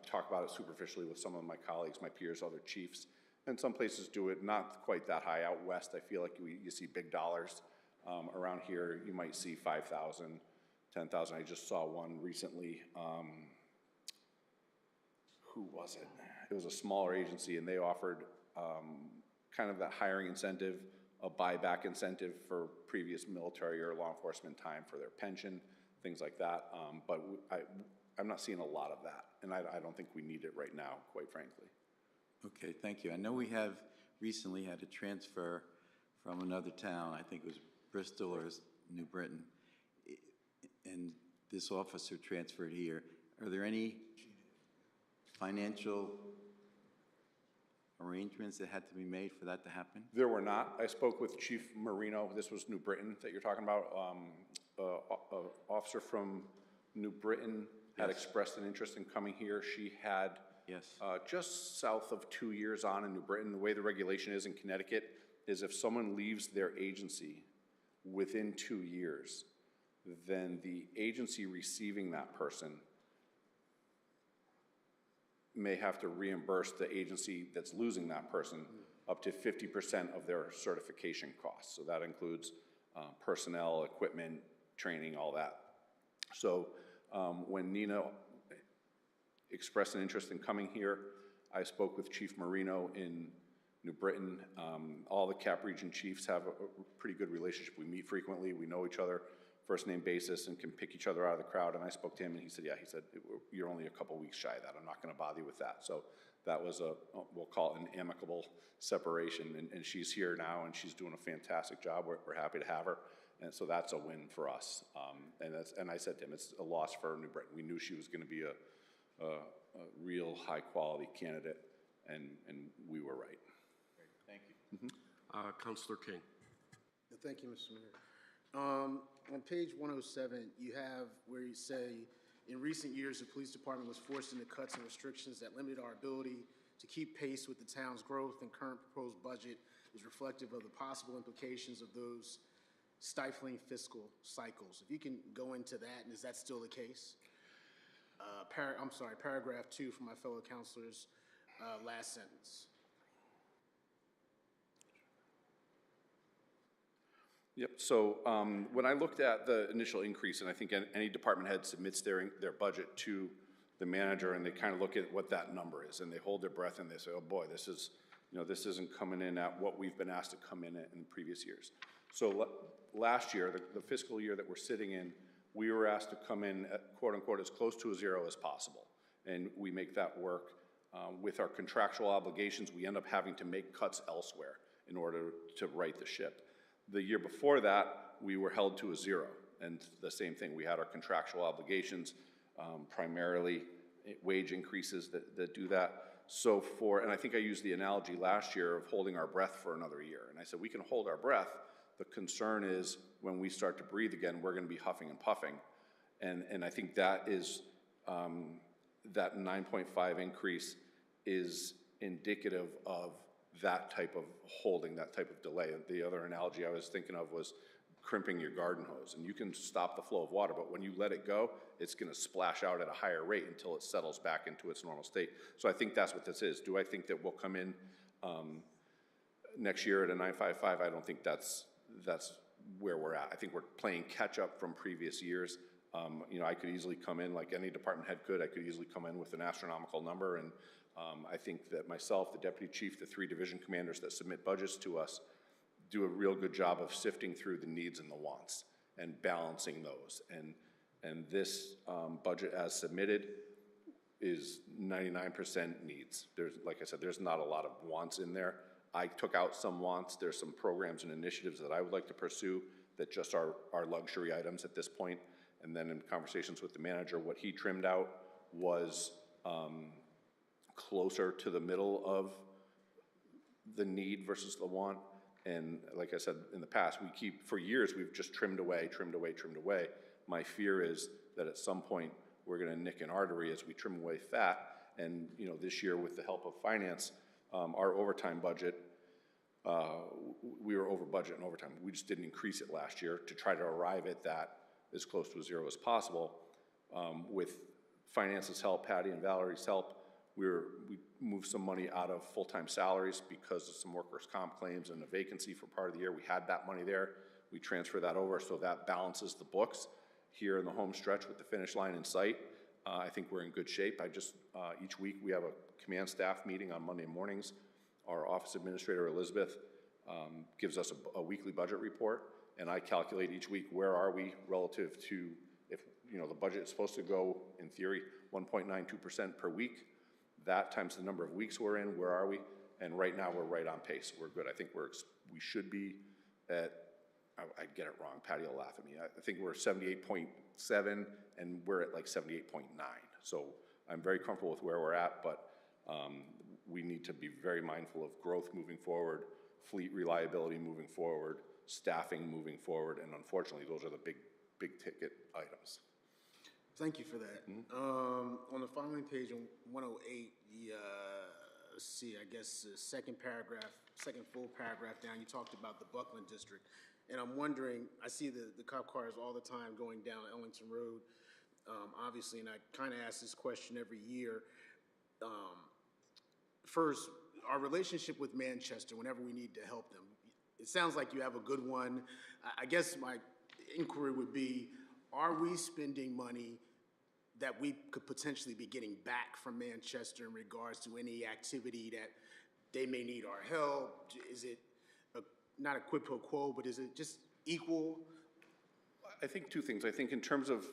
talk about it superficially with some of my colleagues, my peers, other chiefs, and some places do it not quite that high. Out west, I feel like you see big dollars. Around here, you might see 5,000, 10,000. I just saw one recently. Who was it? It was a smaller agency, and they offered kind of that hiring incentive, a buyback incentive for previous military or law enforcement time for their pension, things like that. But I'm not seeing a lot of that, and I don't think we need it right now, quite frankly. Okay, thank you. I know we have recently had a transfer from another town, I think it was Bristol or New Britain, and this officer transferred here. Are there any financial arrangements that had to be made for that to happen? There were not. I spoke with Chief Marino. This was New Britain that you're talking about. Officer from New Britain had expressed an interest in coming here. She had just south of 2 years on in New Britain. The way the regulation is in Connecticut is if someone leaves their agency within 2 years, then the agency receiving that person may have to reimburse the agency that's losing that person up to 50% of their certification costs. So that includes personnel, equipment, training, all that. So when Nina expressed an interest in coming here. I spoke with Chief Marino in New Britain. All the CAP region chiefs have a pretty good relationship. We meet frequently, we know each other, first name basis, and can pick each other out of the crowd. And I spoke to him, and he said, yeah, he said, you're only a couple weeks shy of that. I'm not gonna bother you with that. So that was we'll call it an amicable separation, and she's here now, and she's doing a fantastic job. We're happy to have her, and so that's a win for us. And I said to him, it's a loss for New Britain. We knew she was gonna be a real high-quality candidate, and we were right. Thank you. Councilor King. Thank you, Mr. Mayor. On page 107, you have where you say, in recent years, the police department was forced into cuts and restrictions that limited our ability to keep pace with the town's growth, and current proposed budget is reflective of the possible implications of those stifling fiscal cycles. If you can go into that, and is that still the case? Paragraph 2 from my fellow counselors, last sentence. Yep, so when I looked at the initial increase, and I think any department head submits their budget to the manager, and they kind of look at what that number is, and they hold their breath, and they say, oh boy, this isn't coming in at what we've been asked to come in at in previous years. So last year, the fiscal year that we're sitting in, we were asked to come in at, quote unquote, as close to a zero as possible, and we make that work. With our contractual obligations, we end up having to make cuts elsewhere in order to right the ship. The year before that, we were held to a zero, and the same thing. We had our contractual obligations, primarily wage increases that do that. So and I think I used the analogy last year of holding our breath for another year. And I said, we can hold our breath. The concern is when we start to breathe again, we're gonna be huffing and puffing. And I think that is, that 9.5 increase is indicative of that type of holding, that type of delay. The other analogy I was thinking of was crimping your garden hose. And you can stop the flow of water, but when you let it go, it's gonna splash out at a higher rate until it settles back into its normal state. So I think that's what this is. Do I think that we'll come in next year at a 9.55? I don't think that's where we're at. I think we're playing catch up from previous years. You know, I could easily come in, like any department head could, I could easily come in with an astronomical number, and I think that myself, the deputy chief, the 3 division commanders that submit budgets to us do a real good job of sifting through the needs and the wants and balancing those. And this budget as submitted is 99% needs. There's, like I said, there's not a lot of wants in there. I took out some wants. There's some programs and initiatives that I would like to pursue that just are luxury items at this point. And then in conversations with the manager, what he trimmed out was closer to the middle of the need versus the want. And like I said, in the past, for years, we've just trimmed away. My fear is that at some point, we're gonna nick an artery as we trim away fat. And you know, this year, with the help of finance, our overtime budget, we were over budget in overtime. We just didn't increase it last year to try to arrive at that as close to a zero as possible. With finance's help, Patty and Valerie's help, we moved some money out of full-time salaries because of some workers' comp claims and a vacancy for part of the year. We had that money there. We transferred that over, so that balances the books. Here in the home stretch with the finish line in sight, I think we're in good shape. Each week we have a command staff meeting on Monday mornings. Our office administrator, Elizabeth, gives us a weekly budget report, and I calculate each week where are we relative to, if you know the budget is supposed to go, in theory, 1.92% per week. That times the number of weeks we're in, where are we? And right now we're right on pace. We're good. I think we should be at, I get it wrong, Patty will laugh at me. I think we're 78.7 and we're at like 78.9. So I'm very comfortable with where we're at, but we need to be very mindful of growth moving forward, fleet reliability moving forward, staffing moving forward, and unfortunately, those are the big ticket items. Thank you for that. On the following page, on 108, let's see, I guess the second full paragraph down, you talked about the Buckland district. And I'm wondering, I see the cop cars all the time going down Ellington Road, obviously, and I kind of ask this question every year. First, our relationship with Manchester, whenever we need to help them, it sounds like you have a good one. I guess my inquiry would be, are we spending money that we could potentially be getting back from Manchester in regards to any activity that they may need our help? Is it not a quid pro quo, but is it just equal? I think two things. I think in terms of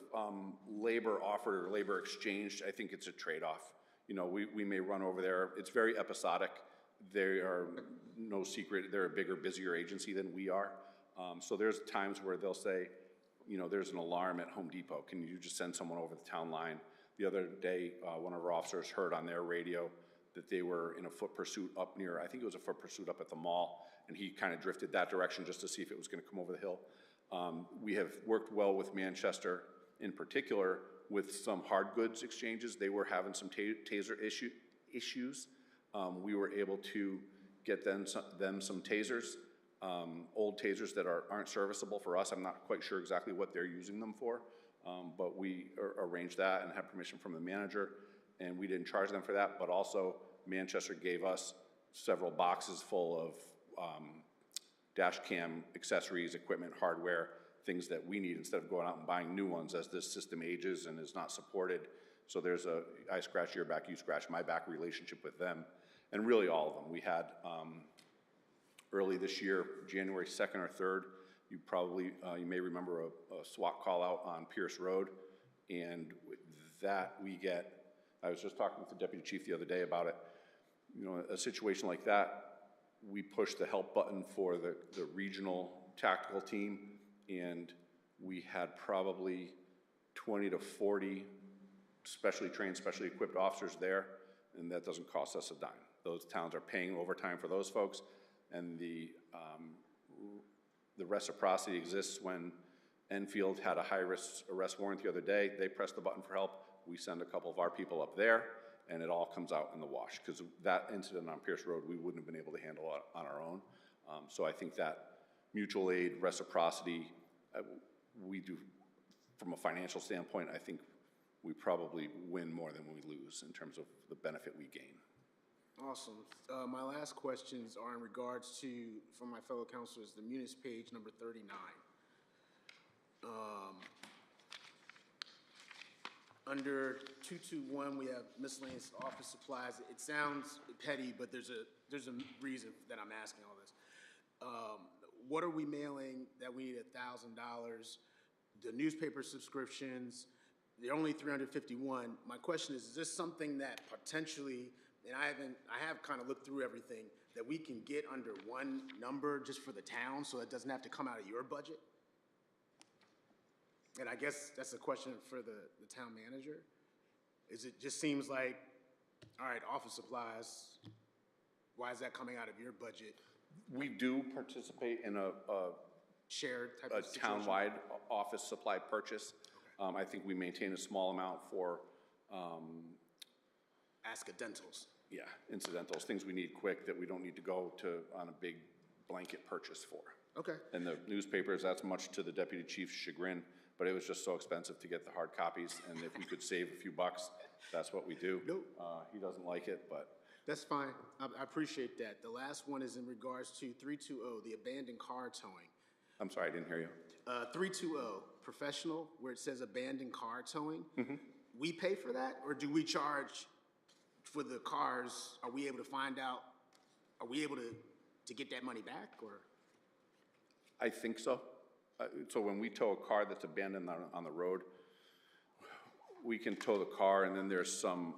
labor offered or labor exchanged, I think it's a trade-off. You know, we may run over there. It's very episodic. They are, no secret, they're a bigger, busier agency than we are. So there's times where they'll say, you know, there's an alarm at Home Depot. Can you just send someone over the town line? The other day, one of our officers heard on their radio that they were in a foot pursuit up near, I think it was a foot pursuit up at the mall, and he kind of drifted that direction just to see if it was going to come over the hill. We have worked well with Manchester in particular with some hard goods exchanges. They were having some taser issues. We were able to get them some tasers, old tasers that aren't serviceable for us. I'm not quite sure exactly what they're using them for, but we arranged that and had permission from the manager, and we didn't charge them for that. But also, Manchester gave us several boxes full of dash cam accessories, equipment, hardware, things that we need instead of going out and buying new ones as this system ages and is not supported. So there's a I scratch your back, you scratch my back relationship with them, and really all of them. We had early this year, January 2nd or 3rd, you may remember a SWAT call out on Pierce Road, and with that I was just talking with the deputy chief the other day about it. You know, a situation like that, we pushed the help button for the regional tactical team, and we had probably 20 to 40 specially trained, specially equipped officers there, and that doesn't cost us a dime. Those towns are paying overtime for those folks, and the reciprocity exists when Enfield had a high-risk arrest warrant the other day. They pressed the button for help. We send a couple of our people up there, and it all comes out in the wash, because that incident on Pierce Road, we wouldn't have been able to handle it on our own. So I think that mutual aid, reciprocity, we do, from a financial standpoint, I think we probably win more than we lose in terms of the benefit we gain. Awesome. My last questions are in regards to, from my fellow counselors, the Munis page number 39. Under 221, we have miscellaneous office supplies. It sounds petty, but there's a reason that I'm asking all this. What are we mailing that we need $1,000? The newspaper subscriptions, they're only 351. My question is this something that potentially, and I have kind of looked through everything, that we can get under one number just for the town so it doesn't have to come out of your budget? And I guess that's a question for the town manager. It just seems like, all right, office supplies, why is that coming out of your budget? We do participate in a shared type of situation? Townwide office supply purchase. Okay. I think we maintain a small amount for accidentals. Yeah, incidentals, things we need quick that we don't need to go to on a big blanket purchase for. Okay. And the newspapers, that's much to the deputy chief's chagrin, but it was just so expensive to get the hard copies, and if we could save a few bucks, that's what we do. Nope. He doesn't like it, but. That's fine. I appreciate that. The last one is in regards to 320, the abandoned car towing. I'm sorry, I didn't hear you. 320, professional, where it says abandoned car towing. Mm-hmm. We pay for that, or do we charge for the cars? Are we able to find out, are we able to get that money back, or? I think so. So when we tow a car that's abandoned on the road, we can tow the car, and then there's some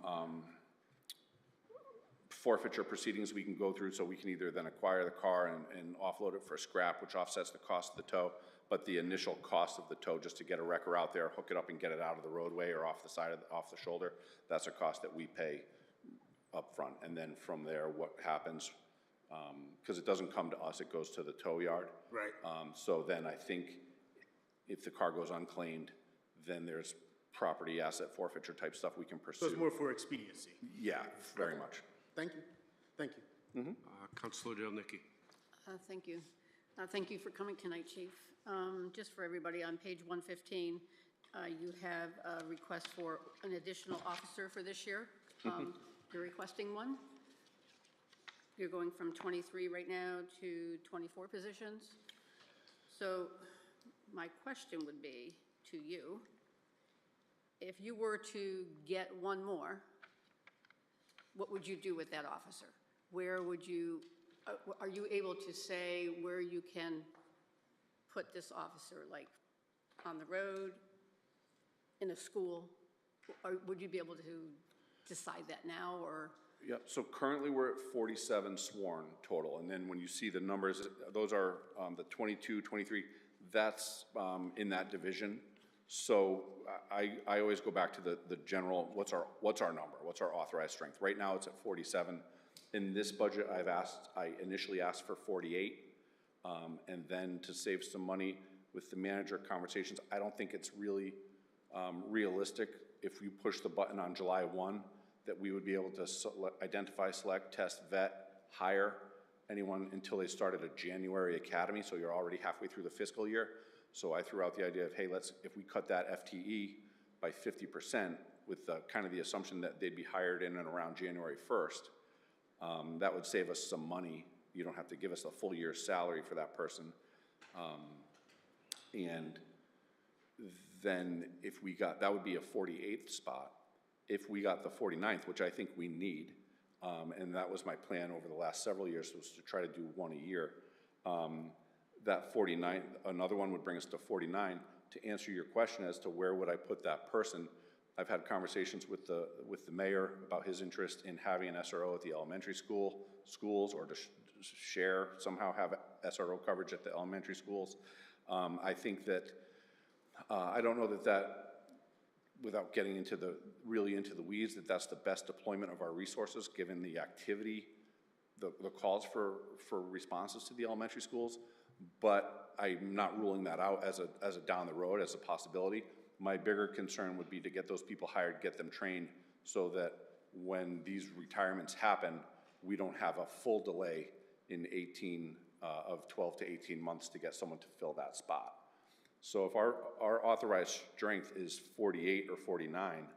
forfeiture proceedings we can go through, so we can either then acquire the car and offload it for scrap, which offsets the cost of the tow, but the initial cost of the tow, just to get a wrecker out there, hook it up and get it out of the roadway or off the side of off the shoulder, that's a cost that we pay up front. And then from there, what happens, because it doesn't come to us, it goes to the tow yard. Right. So then I think if the car goes unclaimed, then there's property asset forfeiture type stuff we can pursue. So it's more for expediency? Yeah, very much. Thank you. Thank you. Mm-hmm. Councilor Del Nicky. Thank you. Thank you for coming tonight, Chief. Just for everybody, on page 115, you have a request for an additional officer for this year. You're requesting one. You're going from 23 right now to 24 positions. So my question would be to you if you were to get one more, what would you do with that officer? Where would you, are you able to say where you can put this officer, like on the road, in a school? Or would you be able to decide that now, or? Yeah, so currently we're at 47 sworn total, and then when you see the numbers, those are the 22, 23, that's in that division. So I always go back to the general, what's our number? What's our authorized strength? Right now it's at 47. In this budget, I initially asked for 48, and then to save some money with the manager conversations, I don't think it's really realistic if you push the button on July 1 that we would be able to identify, select, test, vet, hire anyone until they started a January academy, so you're already halfway through the fiscal year. So I threw out the idea of, hey, if we cut that FTE by 50% with kind of the assumption that they'd be hired in and around January 1st, that would save us some money. You don't have to give us a full year's salary for that person. And then if we got, that would be a 48th spot. If we got the 49th, which I think we need, and that was my plan over the last several years, was to try to do one a year. That 49, another one would bring us to 49. To answer your question as to where would I put that person, I've had conversations with the mayor about his interest in having an SRO at the elementary schools, or to share, somehow have SRO coverage at the elementary schools. I think that, I don't know that without getting into really into the weeds, that's the best deployment of our resources, given the activity, the calls for responses to the elementary schools. But I'm not ruling that out as a down the road, as a possibility. My bigger concern would be to get those people hired, get them trained, so that when these retirements happen, we don't have a full delay in 12 to 18 months to get someone to fill that spot. So if our authorized strength is 48 or 49,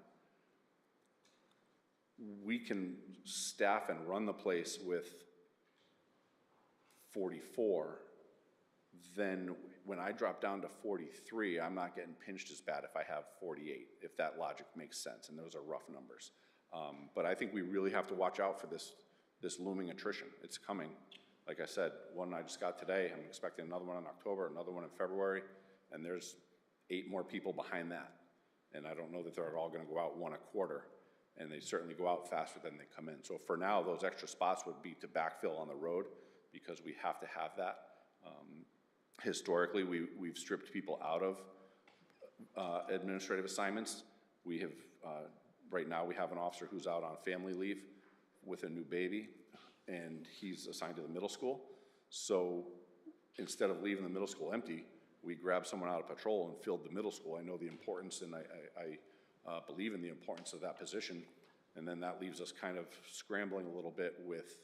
we can staff and run the place with 44. Then when I drop down to 43, I'm not getting pinched as bad if I have 48, if that logic makes sense, and those are rough numbers. But I think we really have to watch out for this looming attrition. It's coming. Like I said, one I just got today, I'm expecting another one in October, another one in February, and there's 8 more people behind that. And I don't know that they're all gonna go out one a quarter, and they certainly go out faster than they come in. So for now, those extra spots would be to backfill on the road, because we have to have that. Historically, we've stripped people out of administrative assignments. We have, right now, we have an officer who's out on family leave with a new baby, and he's assigned to the middle school. So instead of leaving the middle school empty, we grabbed someone out of patrol and filled the middle school. I know the importance, and I believe in the importance of that position, and then that leaves us kind of scrambling a little bit with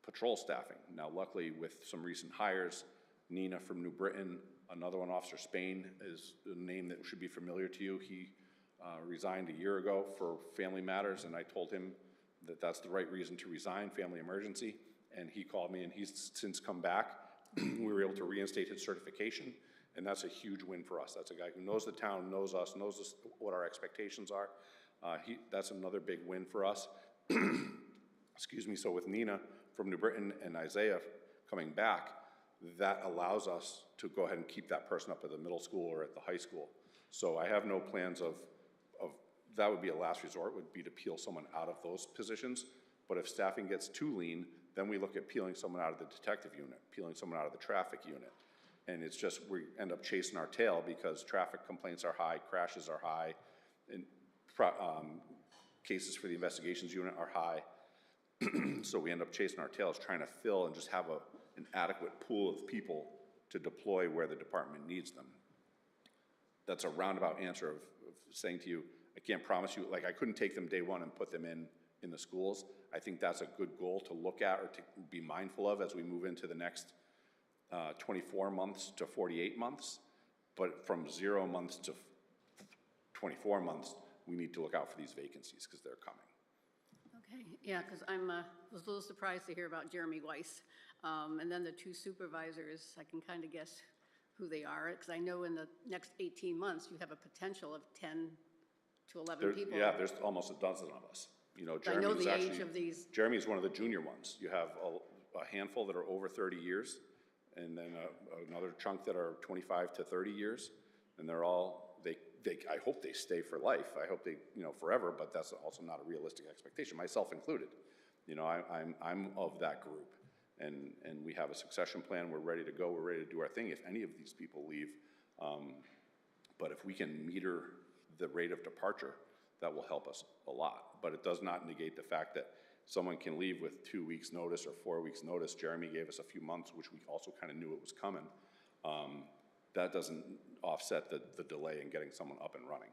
patrol staffing. Now, luckily, with some recent hires, Nina from New Britain, another one, Officer Spain, is a name that should be familiar to you. He resigned a year ago for family matters, and I told him that that's the right reason to resign, family emergency, and he called me, and he's since come back. We were able to reinstate his certification, and that's a huge win for us. That's a guy who knows the town, knows us, knows what our expectations are. That's another big win for us. Excuse me. So with Nina from New Britain and Isaiah coming back, that allows us to go ahead and keep that person up at the middle school or at the high school. So I have no plans of that would be a last resort, would be to peel someone out of those positions. But if staffing gets too lean, then we look at peeling someone out of the detective unit, peeling someone out of the traffic unit. And it's just, we end up chasing our tail because traffic complaints are high, crashes are high, and cases for the investigations unit are high. So we end up chasing our tails, trying to fill and just have an adequate pool of people to deploy where the department needs them. That's a roundabout answer of saying to you, I can't promise you, like I couldn't take them day one and put them in the schools. I think that's a good goal to look at or to be mindful of as we move into the next 24 months to 48 months. But from 0 months to 24 months, we need to look out for these vacancies because they're coming. Okay, yeah, because I was a little surprised to hear about Jeremy Weiss. And then the 2 supervisors, I can kind of guess who they are, because I know in the next 18 months, you have a potential of 10 to 11 There- people. Yeah, there's almost a dozen of us. You know, I know Jeremy was the age actually, of these. Jeremy is one of the junior ones. You have a handful that are over 30 years, and then another chunk that are 25 to 30 years, and they're all, I hope they stay for life. I hope they, you know, forever, but that's also not a realistic expectation, myself included. You know, I'm of that group, and we have a succession plan. We're ready to go. We're ready to do our thing if any of these people leave. But if we can meter the rate of departure, that will help us a lot. But it does not negate the fact that someone can leave with 2 weeks' notice or 4 weeks' notice. Jeremy gave us a few months, which we also kind of knew it was coming. That doesn't offset the delay in getting someone up and running.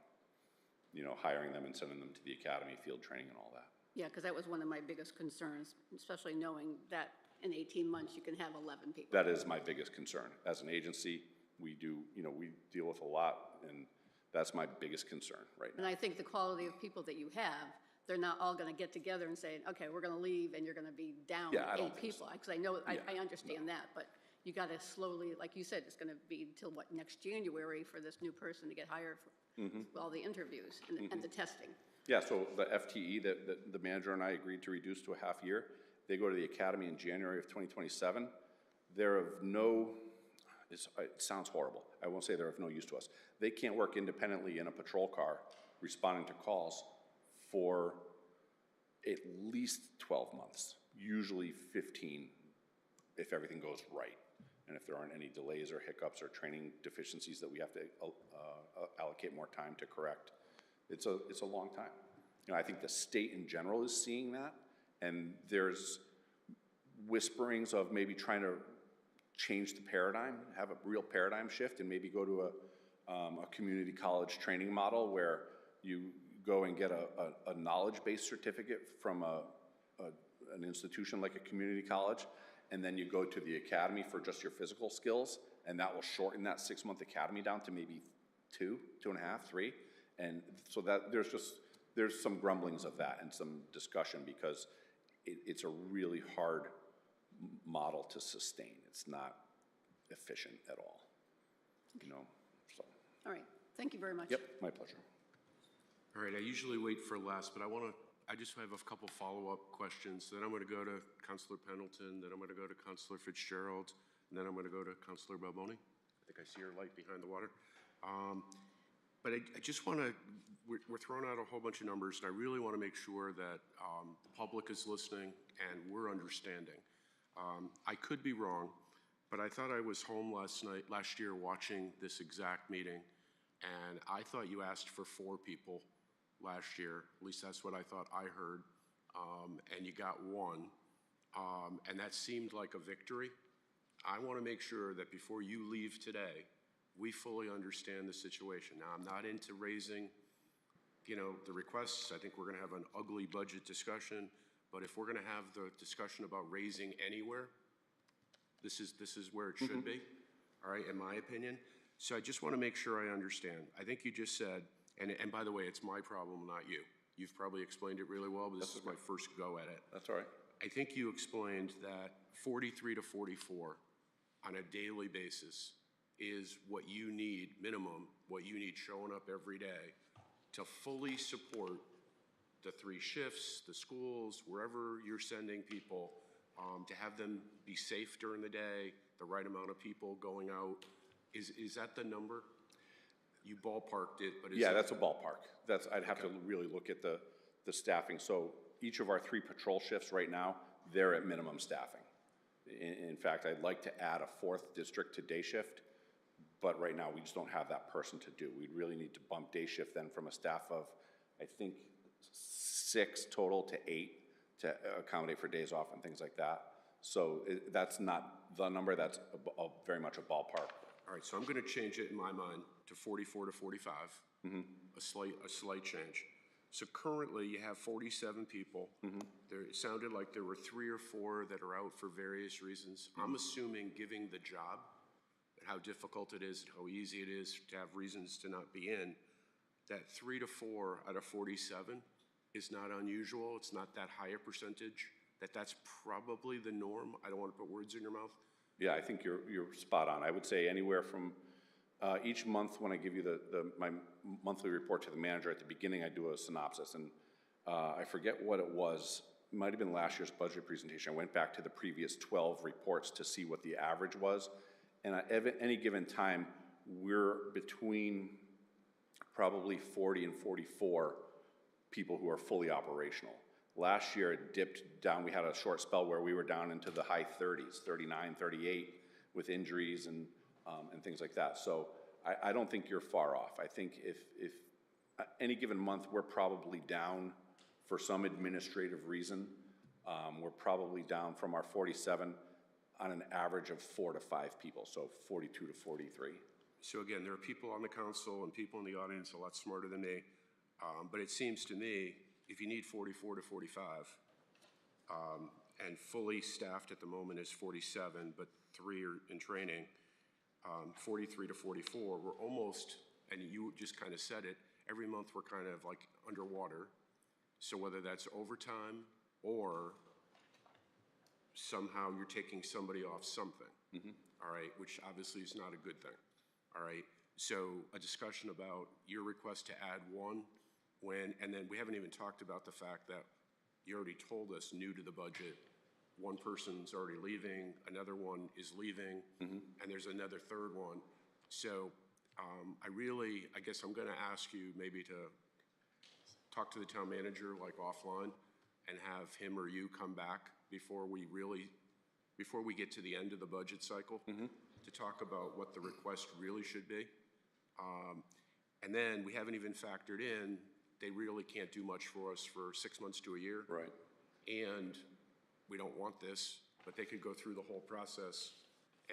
You know, hiring them and sending them to the academy, field training and all that. Yeah, because that was one of my biggest concerns, especially knowing that in 18 months you can have 11 people. That is my biggest concern. As an agency, we do, you know, we deal with a lot, and that's my biggest concern right now. And I think the quality of people that you have, they're not all going to get together and say, okay, we're going to leave and you're going to be down Yeah, I don't 8 think so. people. Because I know, Yeah, I understand that, but you got to slowly, like you said, it's going to be until what, next January for this new person to get hired for all the interviews and the testing. Yeah, so the FTE that the manager and I agreed to reduce to a half year, they go to the academy in January of 2027. They're of no, it sounds horrible. I won't say they're of no use to us. They can't work independently in a patrol car responding to calls for at least 12 months, usually 15 if everything goes right. And if there aren't any delays or hiccups or training deficiencies that we have to allocate more time to correct. It's a long time. You know, I think the state in general is seeing that, and there's whisperings of maybe trying to change the paradigm, have a real paradigm shift, and maybe go to a community college training model where you go and get a knowledge-based certificate from an institution like a community college, and then you go to the academy for just your physical skills, and that will shorten that 6-month academy down to maybe 2.5, 3. And so that there's some grumblings of that and some discussion because it's a really hard model to sustain. It's not efficient at all, you know, so. All right, thank you very much. Yep, my pleasure. All right, I usually wait for last, but I just have a couple follow-up questions. Then I'm going to go to Councilor Pendleton, then I'm going to go to Councilor Fitzgerald, and then I'm going to go to Councilor Balboni. I think I see her light behind the water. But I just want to, we're throwing out a whole bunch of numbers, and I really want to make sure that the public is listening and we're understanding. I could be wrong, but I thought I was home last year watching this exact meeting, and I thought you asked for 4 people last year. At least that's what I thought I heard, and you got 1, and that seemed like a victory. I want to make sure that before you leave today, we fully understand the situation. Now, I'm not into raising, you know, the requests. I think we're going to have an ugly budget discussion, but if we're going to have the discussion about raising anywhere, this is where it should be, all right, in my opinion. So I just want to make sure I understand. I think you just said, and by the way, it's my problem, not you. You've probably explained it really well, but this is my first go at it. That's all right. I think you explained that 43 to 44 on a daily basis is what you need, minimum, what you need showing up every day to fully support the 3 shifts, the schools, wherever you're sending people, to have them be safe during the day, the right amount of people going out. Is that the number? You ballparked it, but is Yeah, that's a ballpark. I'd have to really look at the staffing. So each of our 3 patrol shifts right now, they're at minimum staffing. In fact, I'd like to add a 4th district to day shift, but right now we just don't have that person to do. We'd really need to bump day shift then from a staff of, I think, 6 total to 8 to accommodate for days off and things like that. So that's not the number, that's very much a ballpark. All right, so I'm going to change it in my mind to 44 to 45, a slight change. So currently you have 47 people. It sounded like there were 3 or 4 that are out for various reasons. I'm assuming, giving the job, how difficult it is, how easy it is to have reasons to not be in, that 3 to 4 out of 47 is not unusual. It's not that high a percentage. That's probably the norm. I don't want to put words in your mouth. Yeah, I think you're spot on. I would say anywhere from Each month, when I give you my monthly report to the manager, at the beginning, I do a synopsis, and I forget what it was. It might have been last year's budget presentation. I went back to the previous 12 reports to see what the average was, and at any given time, we're between probably 40 and 44 people who are fully operational. Last year, it dipped down. We had a short spell where we were down into the high 30s, 39, 38, with injuries and things like that. So I don't think you're far off. I think if any given month, we're probably down for some administrative reason. We're probably down from our 47 on an average of 4 to 5 people, so 42 to 43. So again, there are people on the council and people in the audience a lot smarter than me, but it seems to me, if you need 44 to 45, and fully staffed at the moment is 47, but 3 are in training, 43 to 44, we're almost, and you just kind of said it, every month we're kind of like underwater. So whether that's overtime or somehow you're taking somebody off something, all right, which obviously is not a good thing, all right? So a discussion about your request to add one and then we haven't even talked about the fact that you already told us new to the budget, one person's already leaving, another one is leaving, and there's another third one. So I guess I'm gonna ask you maybe to talk to the town manager like offline and have him or you come back before we get to the end of the budget cycle to talk about what the request really should be. And then we haven't even factored in, they really can't do much for us for 6 months to a year. Right. And we don't want this, but they could go through the whole process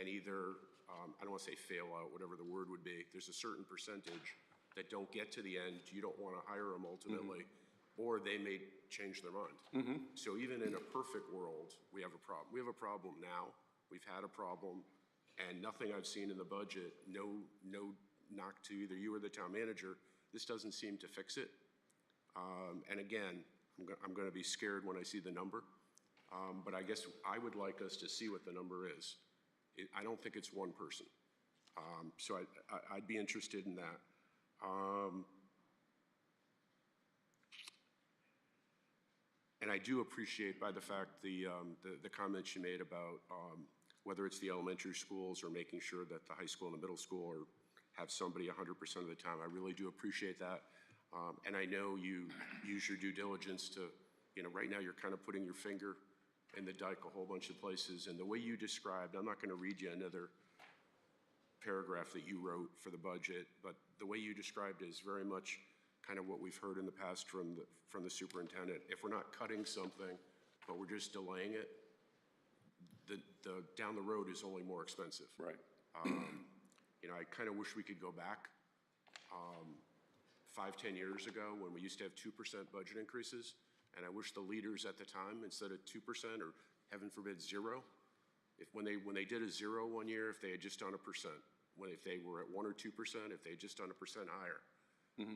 and either, I don't want to say fail out, whatever the word would be. There's a certain percentage that don't get to the end, you don't want to hire them ultimately, or they may change their mind. So even in a perfect world, we have a problem. We have a problem now. We've had a problem, and nothing I've seen in the budget, no knock to either you or the town manager, this doesn't seem to fix it. And again, I'm going to be scared when I see the number, but I guess I would like us to see what the number is. I don't think it's one person. So I'd be interested in that. And I do appreciate by the fact the comments you made about whether it's the elementary schools or making sure that the high school and the middle school have somebody 100% of the time. I really do appreciate that. And I know you use your due diligence to, right now you're kind of putting your finger in the dike a whole bunch of places. And the way you described, I'm not going to read you another paragraph that you wrote for the budget, but the way you described it is very much kind of what we've heard in the past from the superintendent. If we're not cutting something, but we're just delaying it, the down the road is only more expensive. Right. I kind of wish we could go back 5-10 years ago when we used to have 2% budget increases, and I wish the leaders at the time, instead of 2% or heaven forbid 0, when they did a 0 one year, if they had just done 1%, if they were at 1 or 2%, if they had just done 1% higher,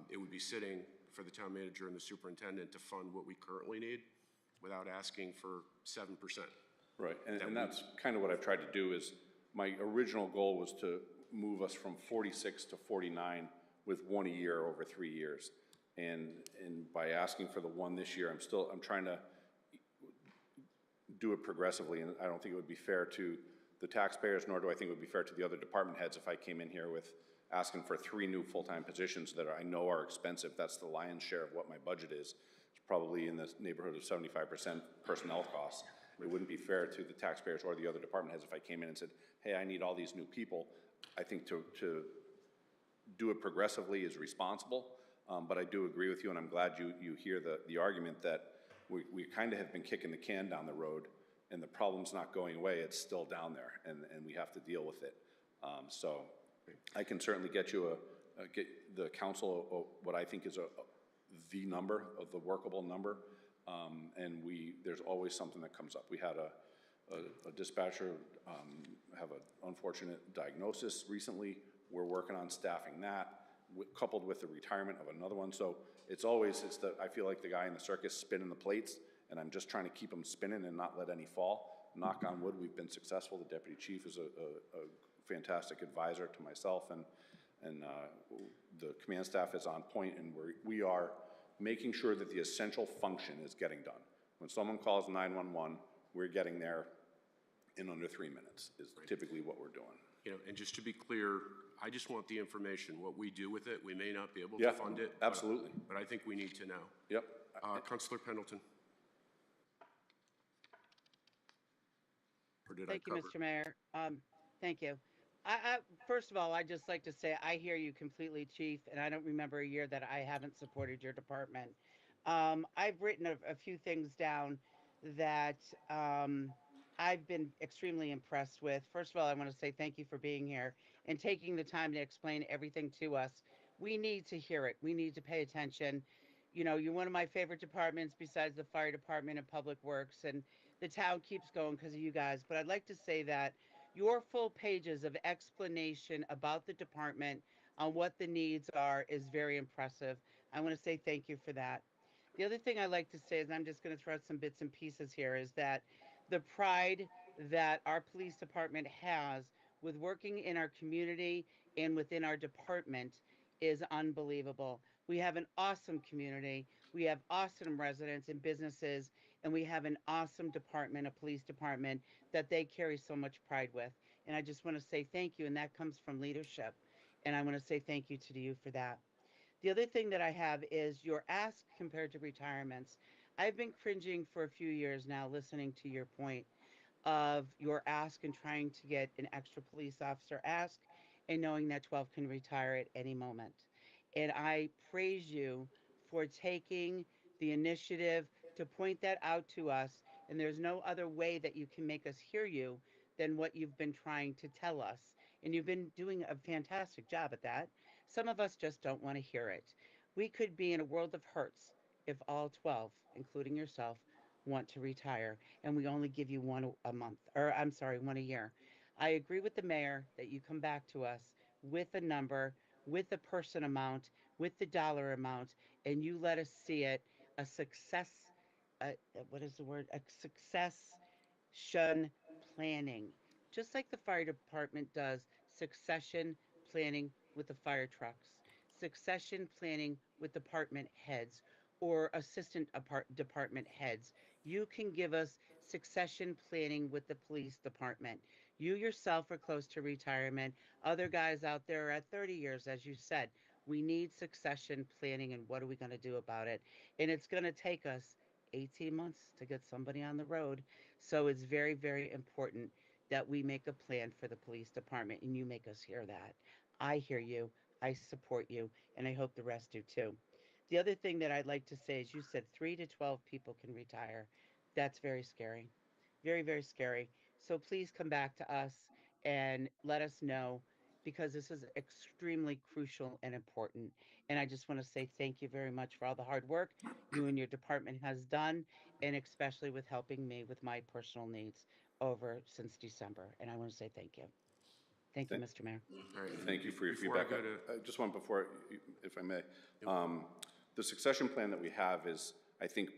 it would be sitting for the town manager and the superintendent to fund what we currently need without asking for 7%. Right, and that's kind of what I've tried to do is, my original goal was to move us from 46 to 49 with 1 a year over 3 years. And by asking for the 1 this year, I'm trying to do it progressively, and I don't think it would be fair to the taxpayers, nor do I think it would be fair to the other department heads if I came in here with asking for 3 new full-time positions that I know are expensive. That's the lion's share of what my budget is. It's probably in the neighborhood of 75% personnel costs. It wouldn't be fair to the taxpayers or the other department heads if I came in and said, hey, I need all these new people. I think to do it progressively is responsible, but I do agree with you, and I'm glad you hear the argument that we kind of have been kicking the can down the road, and the problem's not going away. It's still down there, and we have to deal with it. So I can certainly get you get the council what I think is the number, of the workable number, and there's always something that comes up. We had a dispatcher have an unfortunate diagnosis recently. We're working on staffing that, coupled with the retirement of another one. So I feel like the guy in the circus spinning the plates, and I'm just trying to keep them spinning and not let any fall. Knock on wood, we've been successful. The deputy chief is a fantastic advisor to myself, and the command staff is on point, and we are making sure that the essential function is getting done. When someone calls 911, we're getting there in under 3 minutes, is typically what we're doing. You know, and just to be clear, I just want the information. What we do with it, we may not be able Yeah, to fund it. absolutely. But I think we need to know. Yep. Councilor Pendleton. Or did I Thank you, cover? Mr. Mayor. Thank you. First of all, I'd just like to say, I hear you completely, Chief, and I don't remember a year that I haven't supported your department. I've written a few things down that I've been extremely impressed with. First of all, I want to say thank you for being here and taking the time to explain everything to us. We need to hear it. We need to pay attention. You know, you're one of my favorite departments besides the fire department and public works, and the town keeps going because of you guys. But I'd like to say that your full pages of explanation about the department on what the needs are is very impressive. I want to say thank you for that. The other thing I like to say is, I'm just going to throw out some bits and pieces here, is that the pride that our police department has with working in our community and within our department is unbelievable. We have an awesome community. We have awesome residents and businesses, and we have an awesome department, a police department, that they carry so much pride with. And I just want to say thank you, and that comes from leadership. And I want to say thank you to you for that. The other thing that I have is your ask compared to retirements. I've been cringing for a few years now listening to your point of your ask and trying to get an extra police officer ask and knowing that 12 can retire at any moment. And I praise you for taking the initiative to point that out to us. And there's no other way that you can make us hear you than what you've been trying to tell us. And you've been doing a fantastic job at that. Some of us just don't want to hear it. We could be in a world of hurts if all 12, including yourself, want to retire, and we only give you one a month, or I'm sorry, one a year. I agree with the mayor that you come back to us with a number, with the person amount, with the dollar amount, and you let us see it, a success, what is the word? A succession planning. Just like the fire department does succession planning with the fire trucks, succession planning with department heads or assistant department heads. You can give us succession planning with the police department. You yourself are close to retirement. Other guys out there are at 30 years, as you said. We need succession planning, and what are we going to do about it? And it's going to take us 18 months to get somebody on the road. So it's very, very important that we make a plan for the police department, and you make us hear that. I hear you, I support you, and I hope the rest do too. The other thing that I'd like to say is, you said 3 to 12 people can retire. That's very scary. Very, very scary. So please come back to us and let us know, because this is extremely crucial and important. And I just want to say thank you very much for all the hard work you and your department has done, and especially with helping me with my personal needs over since December. And I want to say thank you. Thank you, Mr. Mayor. All right, Thank you for your before I feedback. go to- Just one before, if I may. The succession plan that we have is, I think,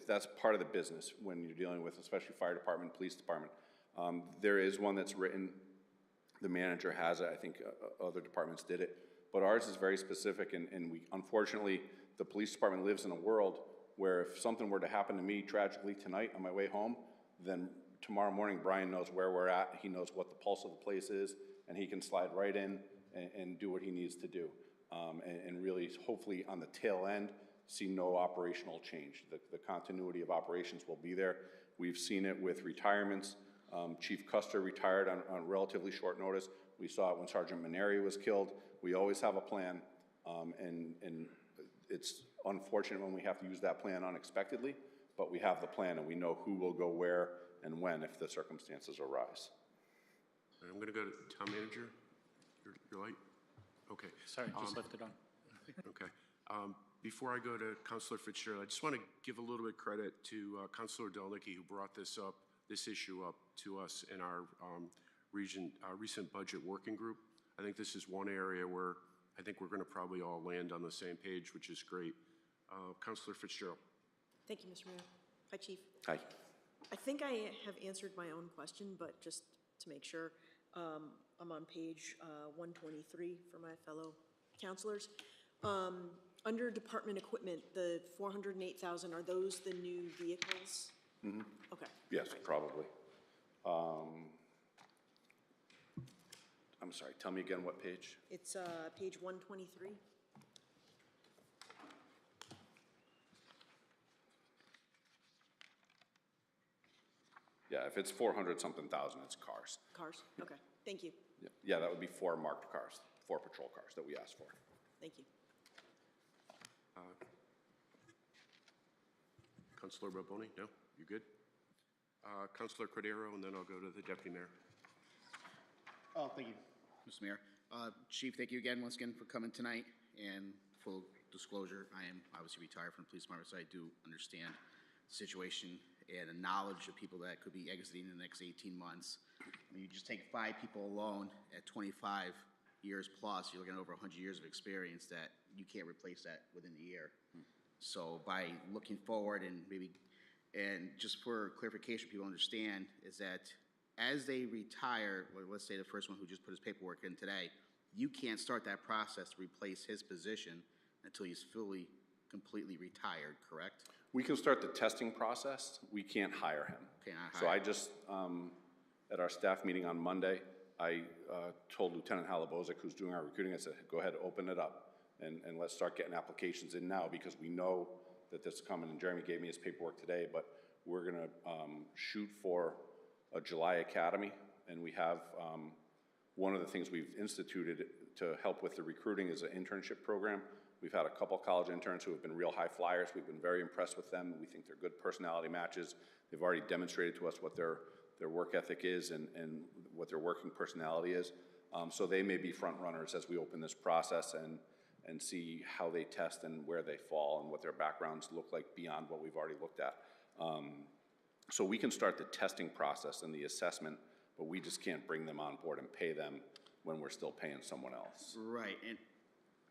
that's part of the business when you're dealing with, especially fire department, police department. There is one that's written, the manager has it, I think other departments did it, but ours is very specific, and we, unfortunately, the police department lives in a world where if something were to happen to me tragically tonight on my way home, then tomorrow morning Brian knows where we're at, he knows what the pulse of the place is, and he can slide right in and do what he needs to do. And really, hopefully, on the tail end, see no operational change. The continuity of operations will be there. We've seen it with retirements. Chief Custer retired on relatively short notice. We saw it when Sergeant Maneri was killed. We always have a plan, and it's unfortunate when we have to use that plan unexpectedly, but we have the plan, and we know who will go where and when if the circumstances arise. I'm going to go to town manager. Your light? Okay. Sorry, just left it on. Okay. Before I go to Councilor Fitzgerald, I just want to give a little bit credit to Councilor Delnicki, who brought this issue up to us in our recent budget working group. I think this is one area where I think we're going to probably all land on the same page, which is great. Councilor Fitzgerald. Thank you, Mr. Mayor. Hi, Chief. Hi. I think I have answered my own question, but just to make sure. I'm on page 123 for my fellow counselors. Under department equipment, the 408,000, are those the new vehicles? Mm-hmm. Okay. Yes, probably. I'm sorry, tell me again what page? It's page 123. Yeah, if it's 400-something thousand, it's cars. Cars, okay, thank you, Yeah, that would be 4 marked cars, 4 patrol cars that we asked for. thank you. Councilor Baboni? No? You good? Councilor Cordero, and then I'll go to the deputy mayor. Oh, thank you, Mr. Mayor. Chief, thank you again, once again, for coming tonight. And full disclosure, I am obviously retired from the police department, so I do understand the situation and the knowledge of people that could be exiting in the next 18 months. I mean, you just take 5 people alone at 25 years plus, you're looking at over 100 years of experience that you can't replace that within a year. So by looking forward and just for clarification, people understand, is that as they retire, well, let's say the first one who just put his paperwork in today, you can't start that process to replace his position until he's fully, completely retired, correct? We can start the testing process. We can't hire him. Cannot So hire. I just, at our staff meeting on Monday, I told Lieutenant Halabozek, who's doing our recruiting, I said, go ahead, open it up, and let's start getting applications in now, because we know that this is coming, and Jeremy gave me his paperwork today, but we're gonna shoot for a July academy, and we have, one of the things we've instituted to help with the recruiting is an internship program. We've had a couple college interns who have been real high flyers. We've been very impressed with them. We think they're good personality matches. They've already demonstrated to us what their work ethic is and what their working personality is. So they may be front runners as we open this process and see how they test and where they fall and what their backgrounds look like beyond what we've already looked at. So we can start the testing process and the assessment, but we just can't bring them on board and pay them when we're still paying someone else. Right, and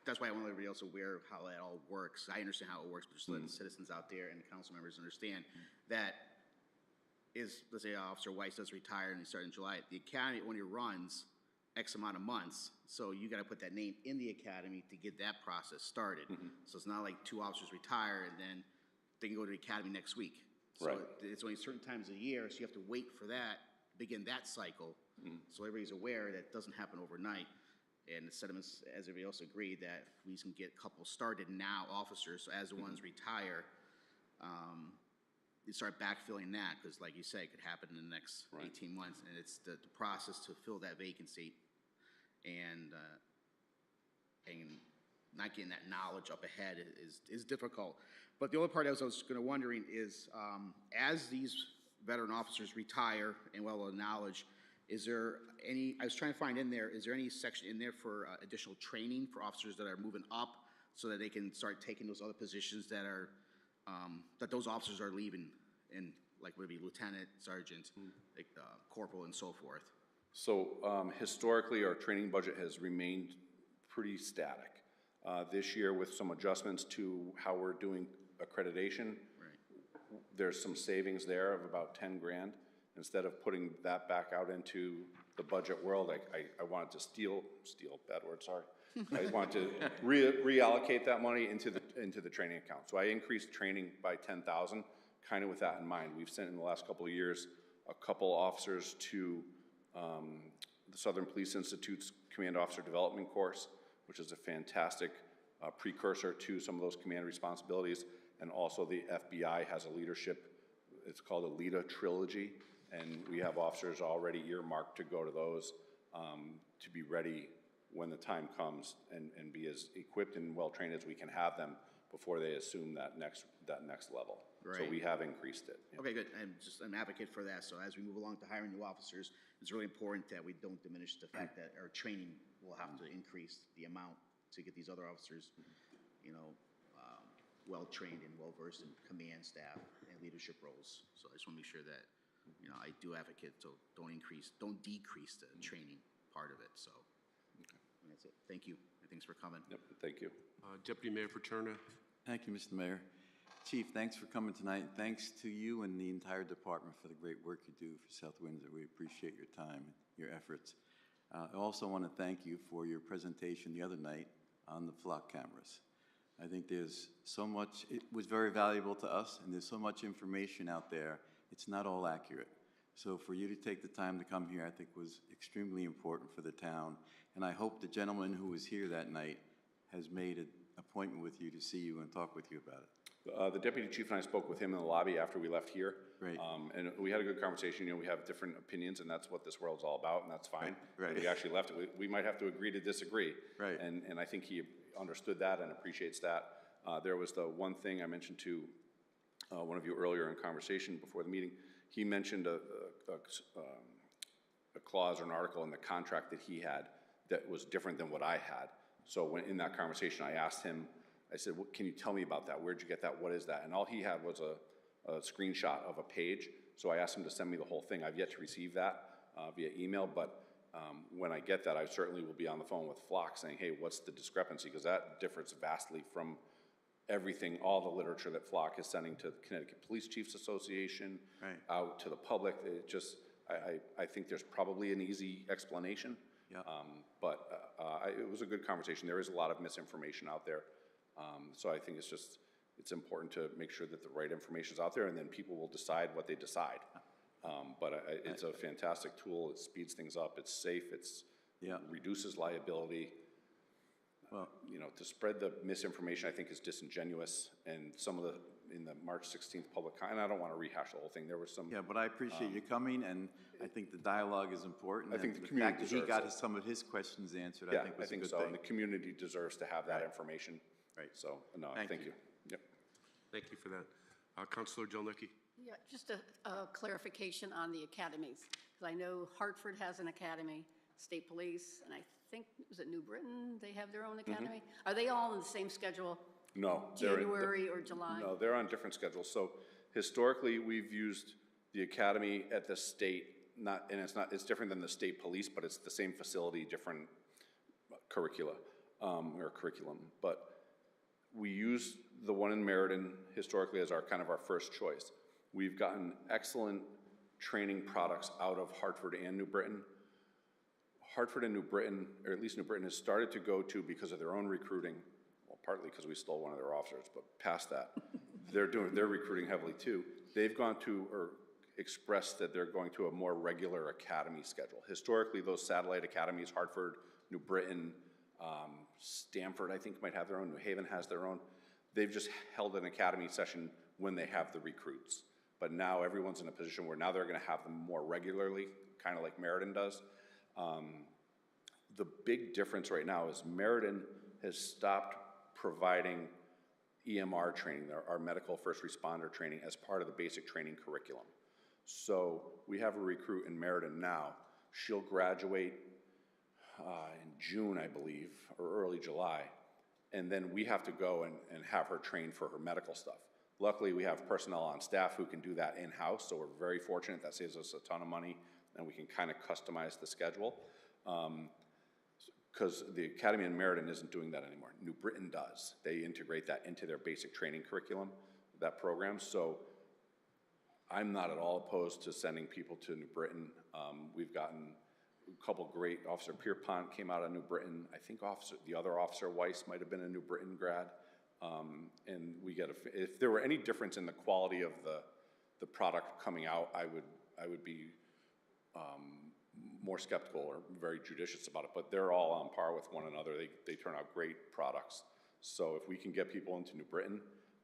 that's why I want everybody else aware of how that all works. I understand how it works, but just letting the citizens out there and the council members understand that is, let's say Officer Weiss does retire and he started in July, the academy only runs X amount of months, so you gotta put that name in the academy to get that process started. So it's not like 2 officers retire and then they can go to the academy next week. So Right. it's only certain times a year, so you have to wait for that, begin that cycle. So everybody's aware that it doesn't happen overnight. And the sentiments, as everybody else agreed, that we can get a couple started now, officers, so as the ones retire, you start backfilling that, because like you say, it could happen in the next 18 months, and it's the process to fill that vacancy and not getting that knowledge up ahead is difficult. But the other part I was kind of wondering is, as these veteran officers retire and well the knowledge, is there any, I was trying to find in there, is there any section in there for additional training for officers that are moving up so that they can start taking those other positions that are, that those officers are leaving, and like maybe lieutenant, sergeant, like, corporal, and so forth? So historically, our training budget has remained pretty static. This year, with some adjustments to how we're doing accreditation, there's some savings there of about 10 grand. Instead of putting that back out into the budget world, I wanted to steal, bad word, sorry. I want to reallocate that money into the training account. So I increased training by 10,000, kind of with that in mind. We've sent in the last couple of years a couple officers to the Southern Police Institute's Command Officer Development course, which is a fantastic precursor to some of those command responsibilities. And also the FBI has a leadership, it's called a LEADA Trilogy, and we have officers already earmarked to go to those to be ready when the time comes and be as equipped and well-trained as we can have them before they assume that next level. So Right. we have increased it. Yeah. Okay, good. I'm just an advocate for that. So as we move along to hiring new officers, it's really important that we don't diminish the fact that our training will have to increase the amount to get these other officers, you know, well-trained and well-versed in command staff and leadership roles. So I just want to make sure that, you know, I do advocate, so don't decrease the training part of it. So and that's it. Thank you. And thanks for coming. Yep, thank you. Deputy Mayor Paterna. Thank you, Mr. Mayor. Chief, thanks for coming tonight. Thanks to you and the entire department for the great work you do for South Windsor. We appreciate your time, your efforts. I also want to thank you for your presentation the other night on the flock cameras. I think there's so much, it was very valuable to us, and there's so much information out there, it's not all accurate. So for you to take the time to come here, I think was extremely important for the town. And I hope the gentleman who was here that night has made an appointment with you to see you and talk with you about it. The deputy chief and I spoke with him in the lobby after we left here. Great. And we had a good conversation. You know, we have different opinions, and that's what this world's all about, and that's fine. Right. We actually left it. We might have to agree to disagree. Right. And I think he understood that and appreciates that. There was the one thing I mentioned to one of you earlier in conversation before the meeting. He mentioned a clause or an article in the contract that he had that was different than what I had. So when in that conversation, I asked him, I said, can you tell me about that? Where'd you get that? What is that? And all he had was a screenshot of a page. So I asked him to send me the whole thing. I've yet to receive that via email, but when I get that, I certainly will be on the phone with Flock saying, hey, what's the discrepancy? Because that differs vastly from everything, all the literature that Flock is sending to the Connecticut Police Chiefs Association, out to the public. It just, I think there's probably an easy explanation. Yep. It was a good conversation. There is a lot of misinformation out there. So I think it's important to make sure that the right information is out there, and then people will decide what they decide. It's a fantastic tool. It speeds things up. It's safe. Reduces liability. Well, you know, to spread the misinformation, I think, is disingenuous. And some of in the March 16th public, and I don't want to rehash the whole thing. There was some. Yeah, but I appreciate you coming, and I think the dialogue is important. I think and the community fact that he deserves got it. some of his questions answered, Yeah, I think was a good so. thing. And the community deserves to have that information. Right. So, no, Thank thank you. you. Yep. Thank you for that. Councilor Jelnicki? Yeah, just a clarification on the academies. Because I know Hartford has an academy, State Police, and I think, was it New Britain? They have their own academy? Are they all on the same schedule? No. January or July? No, they're on different schedules. So historically, we've used the academy at the state, it's different than the state police, but it's the same facility, different curricula, or curriculum. But we use the one in Meriden historically as our first choice. We've gotten excellent training products out of Hartford and New Britain. Hartford and New Britain, or at least New Britain, has started to go to, because of their own recruiting, well, partly because we stole one of their officers, but past that, they're recruiting heavily too. They've gone to, or expressed that they're going to a more regular academy schedule. Historically, those satellite academies, Hartford, New Britain, Stamford, I think, might have their own. New Haven has their own. They've just held an academy session when they have the recruits. But now everyone's in a position where now they're going to have them more regularly, kind of like Meriden does. The big difference right now is Meriden has stopped providing EMR training, our medical first responder training, as part of the basic training curriculum. So we have a recruit in Meriden now. She'll graduate in June, I believe, or early July. And then we have to go and have her trained for her medical stuff. Luckily, we have personnel on staff who can do that in-house, so we're very fortunate. That saves us a ton of money, and we can kind of customize the schedule. Because the Academy in Meriden isn't doing that anymore. New Britain does. They integrate that into their basic training curriculum, that program. So I'm not at all opposed to sending people to New Britain. We've gotten a couple great, Officer Pierpont came out of New Britain. I think the other Officer Weiss might have been a New Britain grad. And we get if there were any difference in the quality of the product coming out, I would be more skeptical or very judicious about it. But they're all on par with one another. They turn out great products. So if we can get people into New Britain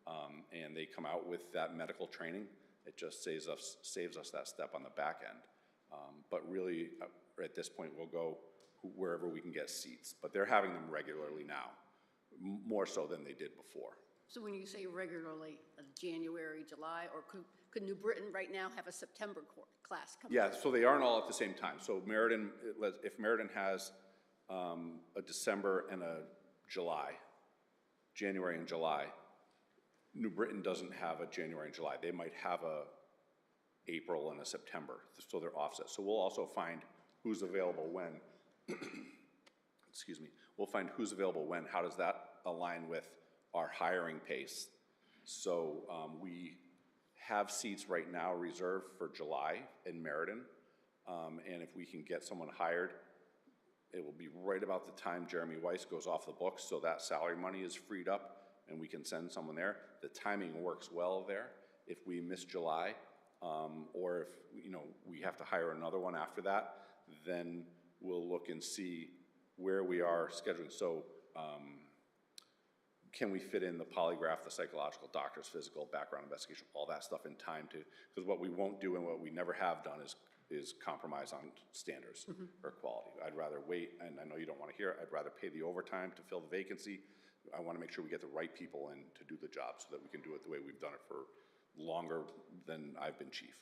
and they come out with that medical training, it just saves us that step on the back end. But really, at this point, we'll go wherever we can get seats. But they're having them regularly now, more so than they did before. So when you say regularly, January, July, or could New Britain right now have a September class coming? Yeah, so they aren't all at the same time. So Meriden, if Meriden has a December and a July, January and July, New Britain doesn't have a January and July. They might have a April and a September, so they're offset. So we'll also find who's available when. Excuse me. We'll find who's available when. How does that align with our hiring pace? So we have seats right now reserved for July in Meriden. And if we can get someone hired, it will be right about the time Jeremy Weiss goes off the books, so that salary money is freed up and we can send someone there. The timing works well there. If we miss July, or if, we have to hire another one after that, then we'll look and see where we are scheduling. So can we fit in the polygraph, the psychological, doctor's physical, background investigation, all that stuff in time to, because what we won't do and what we never have done is compromise on standards or quality. I'd rather wait, and I know you don't want to hear it, I'd rather pay the overtime to fill the vacancy. I want to make sure we get the right people in to do the job so that we can do it the way we've done it for longer than I've been chief.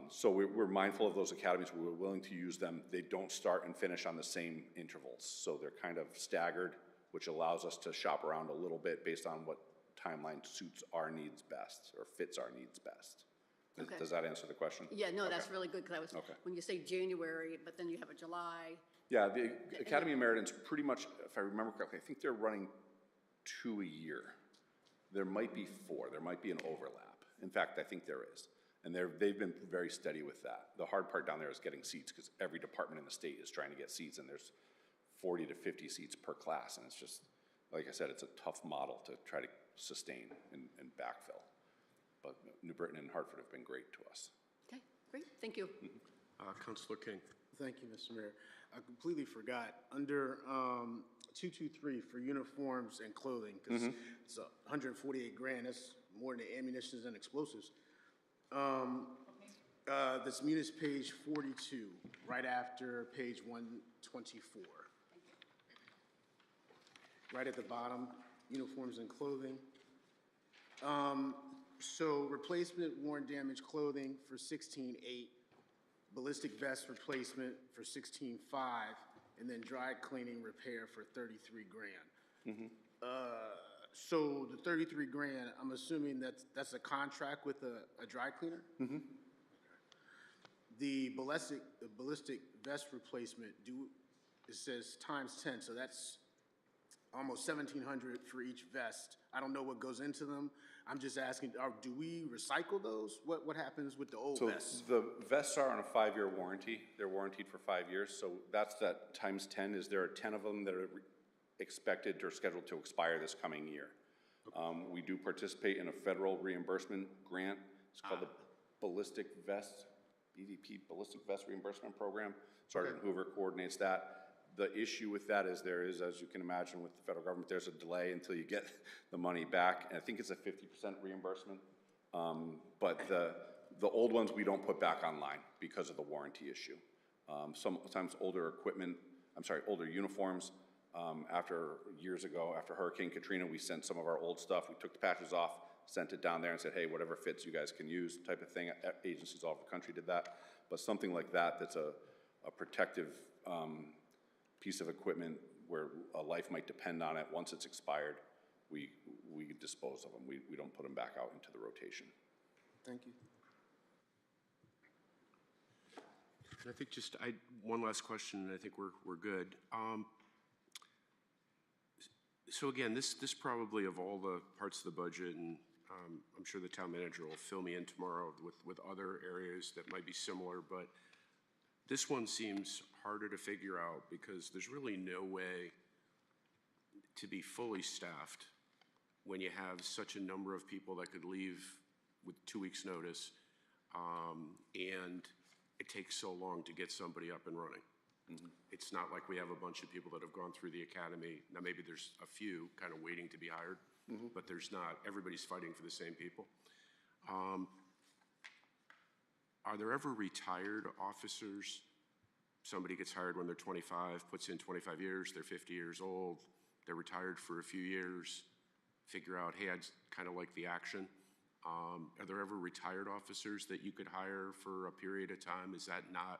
So we're mindful of those academies. We're willing to use them. They don't start and finish on the same intervals. So they're kind of staggered, which allows us to shop around a little bit based on what timeline suits our needs best or fits our needs best. Okay. Does that answer the question? Yeah, no, that's Okay. really good, because when you say January, but then you have a July. Yeah, the Academy of Meriden's pretty much, if I remember correctly, I think they're running 2 a year. There might be 4. There might be an overlap. In fact, I think there is. And they've been very steady with that. The hard part down there is getting seats, because every department in the state is trying to get seats, and there's 40 to 50 seats per class. And it's just, like I said, it's a tough model to try to sustain and backfill. But New Britain and Hartford have been great to us. Okay, great, thank you. Councilor King. Thank you, Mr. Mayor. I completely forgot, under 223 for uniforms and clothing, because it's 148 grand, that's more than the ammunitions and explosives. This munis page 42, right after page 124. Right at the bottom, uniforms and clothing. So replacement worn damaged clothing for 16.8, ballistic vest replacement for 16.5, and then dry cleaning repair for 33 grand. So the 33 grand, I'm assuming that's a contract with a dry cleaner? The ballistic vest replacement, it says times 10, so that's almost 1,700 for each vest. I don't know what goes into them. I'm just asking, do we recycle those? What happens with the old vests? So the vests are on a 5-year warranty. They're warranted for 5 years. So that's that times 10 is there are 10 of them that are expected or scheduled to expire this coming year. We do participate in a federal reimbursement grant. It's called the Ballistic Vest, BDP, Ballistic Vest Reimbursement Program. Sergeant Hoover coordinates that. The issue with that is there is, as you can imagine with the federal government, there's a delay until you get the money back. And I think it's a 50% reimbursement. But the old ones we don't put back online because of the warranty issue. Sometimes older uniforms, years ago, after Hurricane Katrina, we sent some of our old stuff. We took the patches off, sent it down there and said, hey, whatever fits you guys can use type of thing. Agencies all over the country did that. But something like that that's a protective piece of equipment where a life might depend on it, once it's expired, we dispose of them. We don't put them back out into the rotation. Thank you. And I think one last question, and I think we're good. So again, this probably of all the parts of the budget, and I'm sure the town manager will fill me in tomorrow with other areas that might be similar, but this one seems harder to figure out because there's really no way to be fully staffed when you have such a number of people that could leave with 2 weeks' notice, and it takes so long to get somebody up and running. It's not like we have a bunch of people that have gone through the academy. Now, maybe there's a few kind of waiting to be hired, but there's not. Everybody's fighting for the same people. Are there ever retired officers? Somebody gets hired when they're 25, puts in 25 years, they're 50 years old, they're retired for a few years, figure out, hey, I'd kind of like the action. Are there ever retired officers that you could hire for a period of time? Is that not?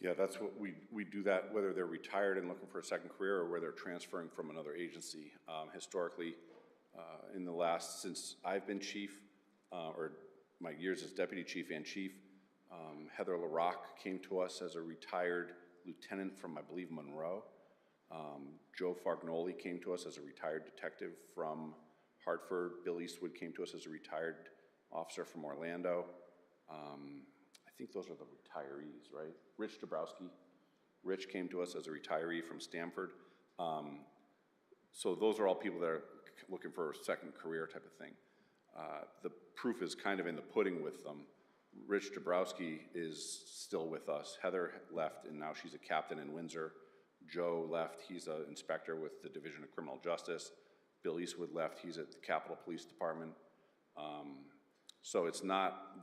Yeah, that's what we do that, whether they're retired and looking for a second career or whether they're transferring from another agency. Historically, since I've been chief, or my years as deputy chief and chief, Heather LaRock came to us as a retired lieutenant from, I believe, Monroe. Joe Fargnoli came to us as a retired detective from Hartford. Bill Eastwood came to us as a retired officer from Orlando. I think those are the retirees, right? Rich Dabrowski. Rich came to us as a retiree from Stanford. So those are all people that are looking for a second career type of thing. The proof is kind of in the pudding with them. Rich Dabrowski is still with us. Heather left, and now she's a captain in Windsor. Joe left, he's an inspector with the Division of Criminal Justice. Bill Eastwood left, he's at the Capitol Police Department. So it's not,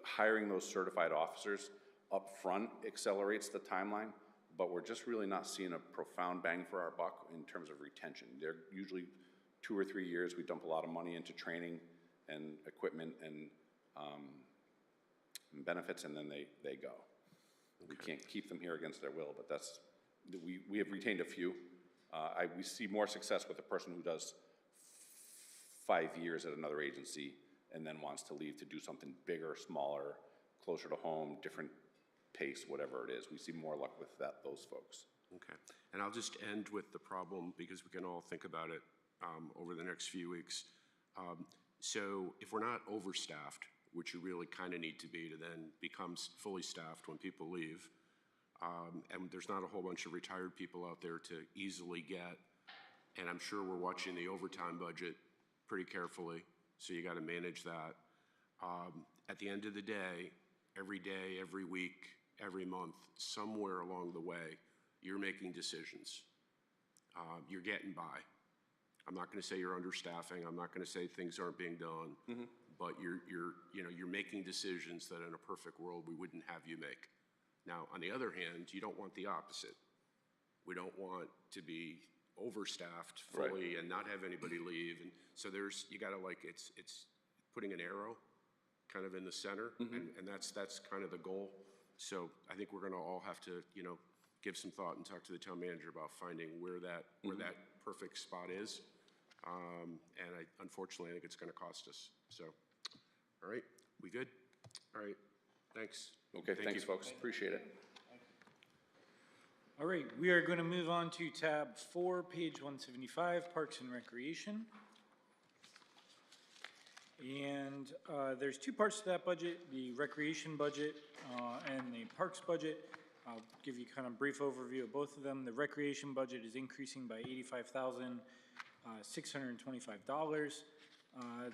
hiring those certified officers up front accelerates the timeline, but we're just really not seeing a profound bang for our buck in terms of retention. They're usually 2 or 3 years. We dump a lot of money into training and equipment and benefits, and then they go. We can't keep them here against their will, but that's, we have retained a few. We see more success with a person who does 5 years at another agency and then wants to leave to do something bigger, smaller, closer to home, different pace, whatever it is. We see more luck with those folks. Okay, and I'll just end with the problem because we can all think about it over the next few weeks. So if we're not overstaffed, which you really kind of need to be to then become fully staffed when people leave, and there's not a whole bunch of retired people out there to easily get, and I'm sure we're watching the overtime budget pretty carefully, so you got to manage that. At the end of the day, every week, every month, somewhere along the way, you're making decisions. You're getting by. I'm not going to say you're understaffing. I'm not going to say things aren't being done. But you're making decisions that in a perfect world we wouldn't have you make. Now, on the other hand, you don't want the opposite. We don't want to be overstaffed fully and not have anybody leave. And so you got to it's putting an arrow kind of in the center, and that's kind of the goal. So I think we're going to all have to give some thought and talk to the town manager about finding where that perfect spot is. And unfortunately, I think it's going to cost us. So, all right, we good? All right, thanks. Okay, thanks, folks. Appreciate it. All right, we are going to move on to tab 4, page 175, Parks and Recreation. And there's 2 parts to that budget, the recreation budget and the parks budget. I'll give you kind of a brief overview of both of them. The recreation budget is increasing by $85,625.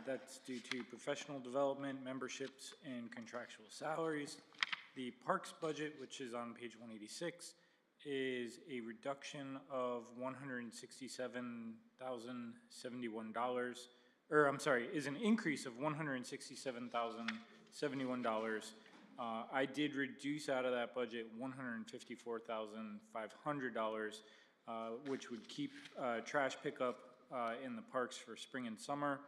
That's due to professional development, memberships, and contractual salaries. The parks budget, which is on page 186, is a reduction of $167,071, or I'm sorry, is an increase of $167,071. I did reduce out of that budget $154,500, which would keep trash pickup in the parks for spring and summer,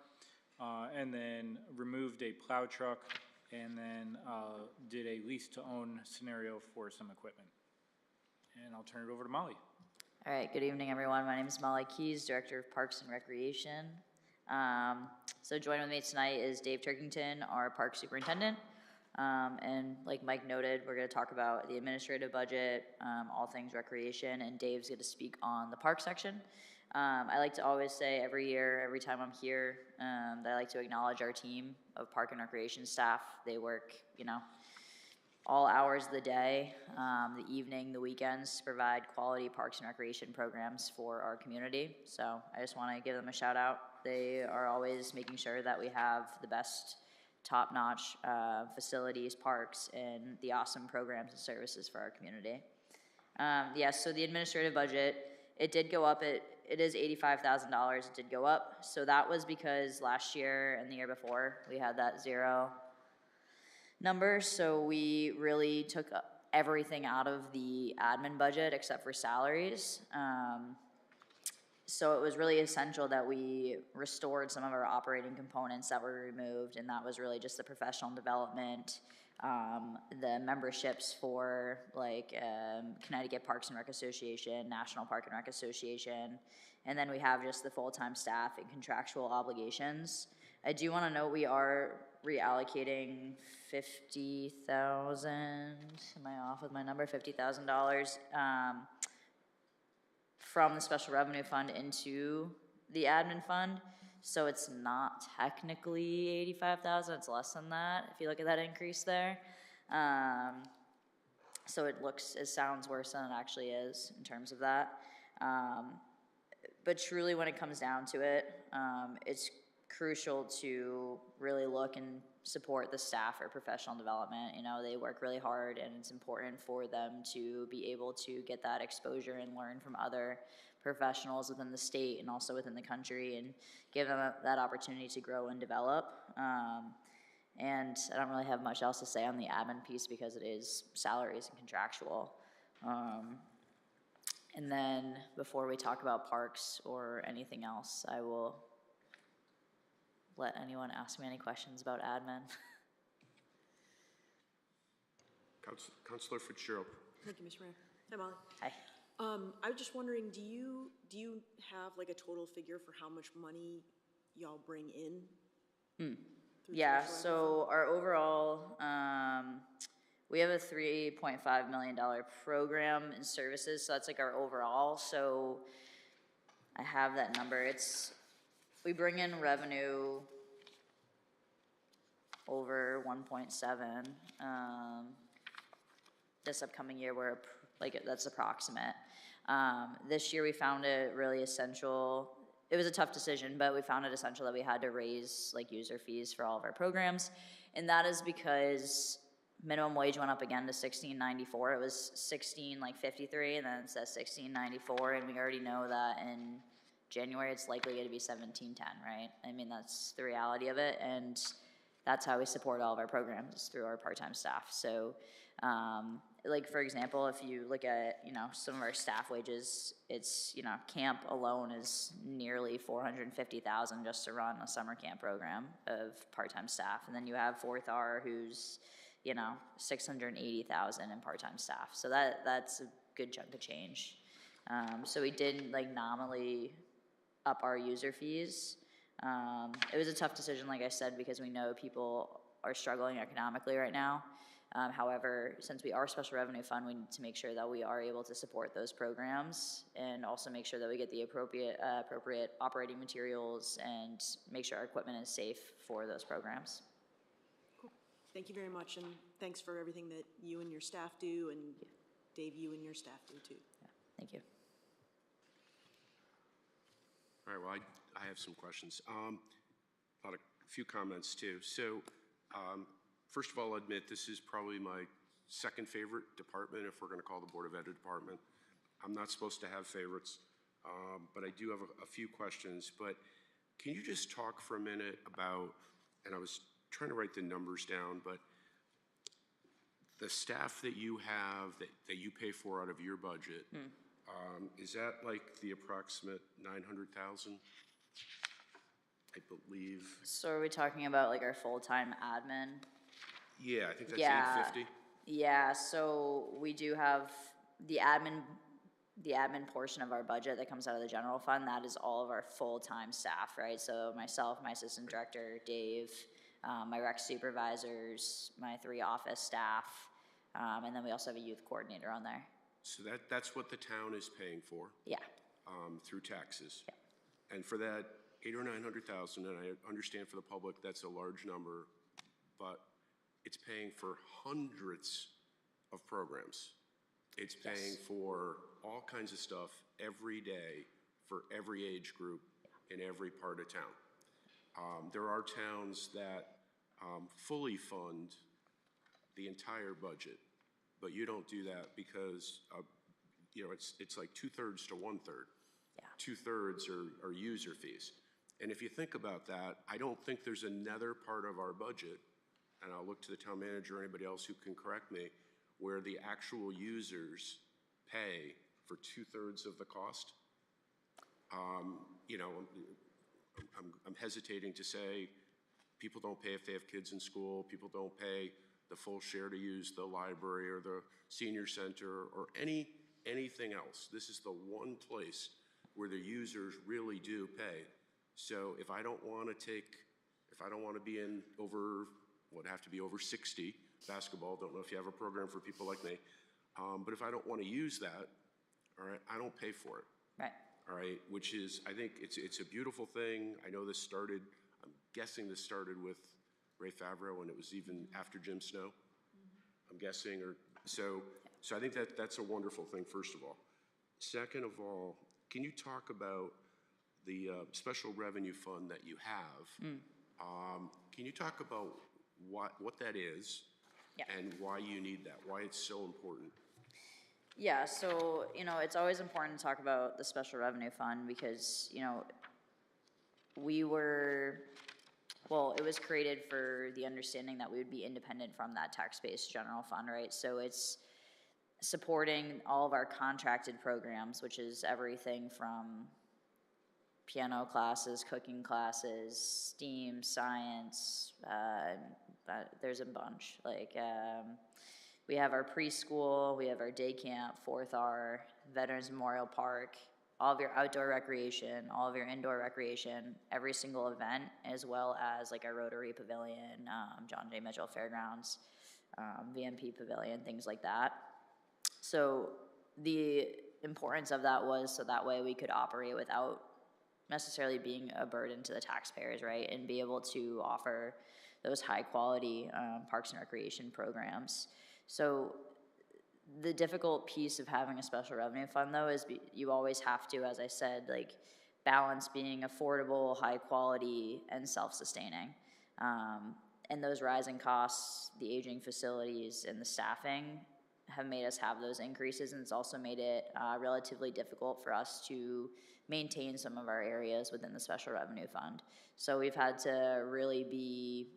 and then removed a plow truck, and then did a lease-to-own scenario for some equipment. And I'll turn it over to Molly. All right, good evening, everyone. My name is Molly Keys, Director of Parks and Recreation. So joining with me tonight is Dave Turkington, our Park Superintendent. And like Mike noted, we're going to talk about the administrative budget, all things recreation, and Dave's going to speak on the park section. I like to always say every year, every time I'm here, that I like to acknowledge our team of park and recreation staff. They work, all hours of the day, the evening, the weekends, to provide quality parks and recreation programs for our community. So I just want to give them a shout out. They are always making sure that we have the best top-notch facilities, parks, and the awesome programs and services for our community. So the administrative budget, it did go up. It is $85,000. It did go up. So that was because last year and the year before, we had that zero number. So we really took everything out of the admin budget except for salaries. So it was really essential that we restored some of our operating components that were removed, and that was really just the professional development, the memberships for Connecticut Parks and Rec Association, National Park and Rec Association, and then we have just the full-time staff and contractual obligations. I do want to note we are reallocating $50,000, am I off with my number, $50,000, from the special revenue fund into the admin fund. So it's not technically 85,000, it's less than that, if you look at that increase there. So it sounds worse than it actually is in terms of that. But truly, when it comes down to it, it's crucial to really look and support the staff for professional development. You know, they work really hard, and it's important for them to be able to get that exposure and learn from other professionals within the state and also within the country, and give them that opportunity to grow and develop. And I don't really have much else to say on the admin piece because it is salaries and contractual. And then before we talk about parks or anything else, I will let anyone ask me any questions about admin. Councilor Fitzgerald. Thank you, Mr. Mayor. Hi, Molly. Hi. I was just wondering, do you have like a total figure for how much money y'all bring in? through Yeah, special ed so our overall, we have a $3.5 million program in services, so that's like our overall. So I have that number. We bring in revenue over 1.7. This upcoming year, that's approximate. This year we found it really essential. It was a tough decision, but we found it essential that we had to raise like user fees for all of our programs. And that is because minimum wage went up again to $16.94. It was $16.53, and then it says $16.94, and we already know that in January it's likely going to be $17.10, right? I mean, that's the reality of it, and that's how we support all of our programs, through our part-time staff. So, like for example, if you look at, some of our staff wages, it's, camp alone is nearly $450,000 just to run a summer camp program of part-time staff. And then you have 4th R who's, $680,000 in part-time staff. So that's a good chunk of change. So we did nominally up our user fees. It was a tough decision, like I said, because we know people are struggling economically right now. However, since we are a special revenue fund, we need to make sure that we are able to support those programs, and also make sure that we get the appropriate operating materials and make sure our equipment is safe for those programs. Cool. Thank you very much, and thanks for everything that you and your staff do, and Dave, you and your staff do too. Yeah, thank you. All right, well, I have some questions. A few comments too. So, first of all, I'll admit this is probably my second favorite department, if we're going to call the Board of Ed a department. I'm not supposed to have favorites, but I do have a few questions. But can you just talk for a minute about, and I was trying to write the numbers down, but the staff that you have, that you pay for out of your budget, is that like the approximate 900,000? I believe. So are we talking about like our full-time admin? Yeah, I think that's 850. Yeah, so we do have the admin portion of our budget that comes out of the general fund. That is all of our full-time staff, right? So myself, my assistant director, Dave, my rec supervisors, my 3 office staff, and then we also have a youth coordinator on there. So that's what the town is paying for? Yeah. Through taxes? Yeah. And for that 800,000 or 900,000, and I understand for the public that's a large number, but it's paying for hundreds of programs. It's paying for all kinds of stuff every day for every age group in every part of town. There are towns that fully fund the entire budget, but you don't do that because it's like 2/3 to 1/3. Yeah. 2/3 are user fees. And if you think about that, I don't think there's another part of our budget, and I'll look to the town manager or anybody else who can correct me, where the actual users pay for 2/3 of the cost. I'm hesitating to say people don't pay if they have kids in school, people don't pay the full share to use the library or the senior center or anything else. This is the one place where the users really do pay. So if I don't want to be in would have to be over 60 basketball, don't know if you have a program for people like me, but if I don't want to use that, all right, I don't pay for it. Right. all right, which is, I think it's a beautiful thing. I know this started, I'm guessing this started with Ray Favreau, and it was even after Jim Snow, I'm guessing, or, so I think that's a wonderful thing, first of all. Second of all, can you talk about the special revenue fund that you have? Can you talk about what that is? Yeah. And why you need that, why it's so important? Yeah, so, you know, it's always important to talk about the special revenue fund because, you know, it was created for the understanding that we would be independent from that tax-based general fund, right? So it's supporting all of our contracted programs, which is everything from piano classes, cooking classes, STEAM, science, there's a bunch. Like, we have our preschool, we have our day camp, 4th R, Veterans Memorial Park, all of your outdoor recreation, all of your indoor recreation, every single event, as well as like our Rotary Pavilion, John J. Mitchell Fairgrounds, VMP Pavilion, things like that. So the importance of that was so that way we could operate without necessarily being a burden to the taxpayers, right? And be able to offer those high quality parks and recreation programs. So the difficult piece of having a special revenue fund though is you always have to, as I said, like balance being affordable, high quality, and self-sustaining. And those rising costs, the aging facilities, and the staffing have made us have those increases, and it's also made it relatively difficult for us to maintain some of our areas within the special revenue fund. So we've had to really be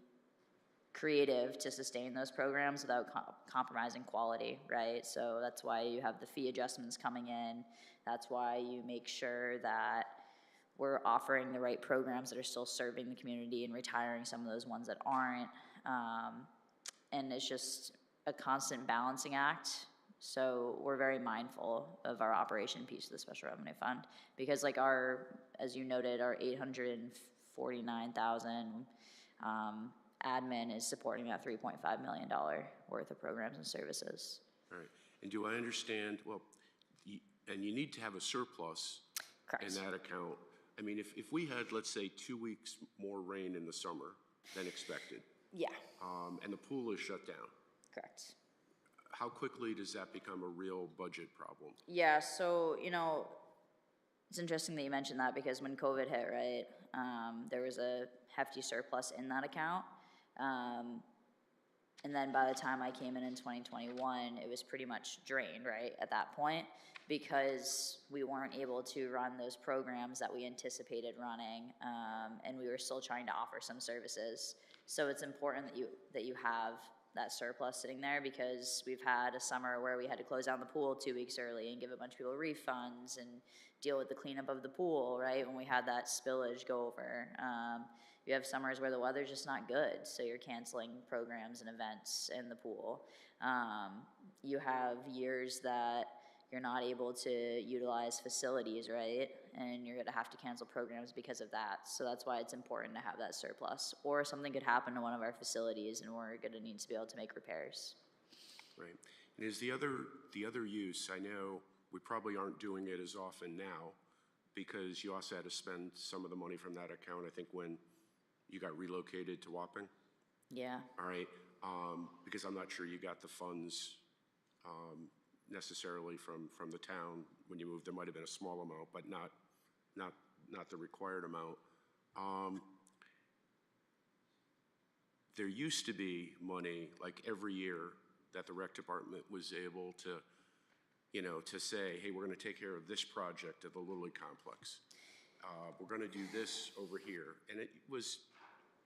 creative to sustain those programs without compromising quality, right? So that's why you have the fee adjustments coming in. That's why you make sure that we're offering the right programs that are still serving the community and retiring some of those ones that aren't. And it's just a constant balancing act. So we're very mindful of our operation piece of the special revenue fund because like as you noted, our $849,000 admin is supporting that $3.5 million worth of programs and services. All right, and do I understand, well, and you need to have a surplus in that account. I mean, if we had, let's say, 2 weeks more rain in the summer than expected. Yeah. And the pool is shut down. Correct. How quickly does that become a real budget problem? Yeah, so, you know, it's interesting that you mentioned that because when COVID hit, right, there was a hefty surplus in that account. And then by the time I came in 2021, it was pretty much drained, right, at that point, because we weren't able to run those programs that we anticipated running, and we were still trying to offer some services. So it's important that you have that surplus sitting there because we've had a summer where we had to close down the pool 2 weeks early and give a bunch of people refunds and deal with the cleanup of the pool, right, when we had that spillage go over. You have summers where the weather's just not good, so you're canceling programs and events in the pool. You have years that you're not able to utilize facilities, right? And you're gonna have to cancel programs because of that. So that's why it's important to have that surplus. Or something could happen to one of our facilities and we're gonna need to be able to make repairs. Right, and is the other use, I know we probably aren't doing it as often now because you also had to spend some of the money from that account, I think when you got relocated to Wapping? Yeah. All right, because I'm not sure you got the funds necessarily from the town when you moved. There might have been a small amount, but not the required amount. There used to be money, like every year, that the rec department was able to, you know, to say, hey, we're gonna take care of this project at the Little League Complex. We're gonna do this over here. And it was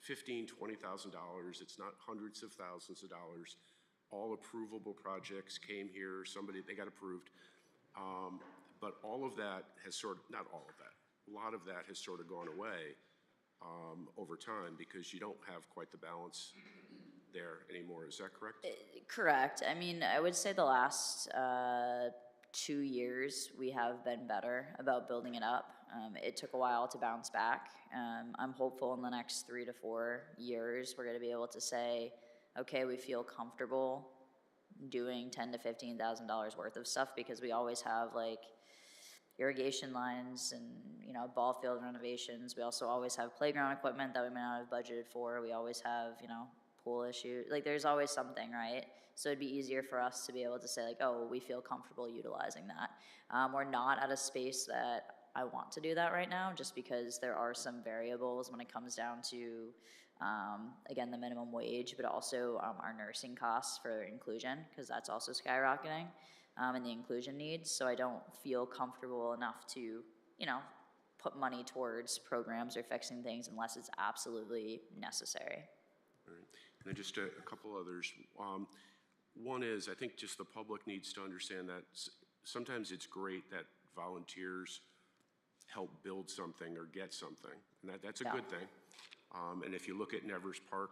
$15,000, $20,000. It's not hundreds of thousands of dollars. All approvable projects came here, they got approved. But all of that has not all of that, a lot of that has sort of gone away over time because you don't have quite the balance there anymore. Is that correct? Correct. I mean, I would say the last 2 years we have been better about building it up. It took a while to bounce back. I'm hopeful in the next 3 to 4 years we're going to be able to say, okay, we feel comfortable doing $10,000 to $15,000 worth of stuff because we always have like irrigation lines and, you know, ball field renovations. We also always have playground equipment that we may not have budgeted for. We always have, you know, pool issues. Like, there's always something, right? So it'd be easier for us to be able to say, like, oh, we feel comfortable utilizing that. We're not at a space that I want to do that right now, just because there are some variables when it comes down to, again, the minimum wage, but also our nursing costs for inclusion, because that's also skyrocketing, and the inclusion needs. So I don't feel comfortable enough to, you know, put money towards programs or fixing things unless it's absolutely necessary. All right. And then just a couple others. One is, I think just the public needs to understand that sometimes it's great that volunteers help build something or get something, and that's a good thing. And if you look at Nevers Park,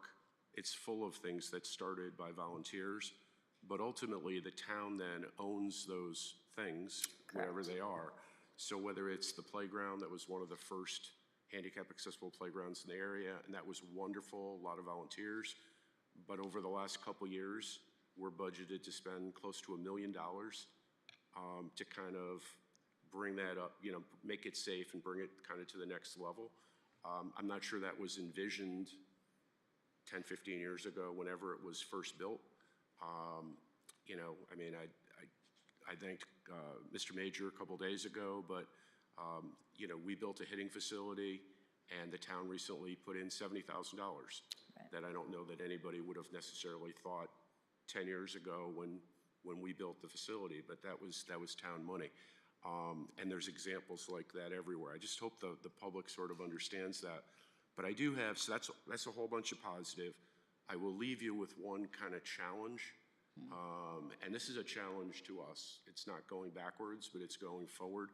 it's full of things that started by volunteers, but ultimately the town then owns those things, wherever they are. So whether it's the playground that was one of the first handicap accessible playgrounds in the area, and that was wonderful, a lot of volunteers, but over the last couple years, we're budgeted to spend close to $1 million to kind of bring that up, you know, make it safe and bring it kind of to the next level. I'm not sure that was envisioned 10, 15 years ago, whenever it was first built. You know, I mean, I thanked Mr. Major a couple days ago, but, you know, we built a hitting facility, and the town recently put in $70,000 that I don't know that anybody would have necessarily thought 10 years ago when we built the facility, but that was town money. And there's examples like that everywhere. I just hope the public sort of understands that. But I do have, so that's a whole bunch of positive. I will leave you with one kind of challenge. And this is a challenge to us. It's not going backwards, but it's going forward.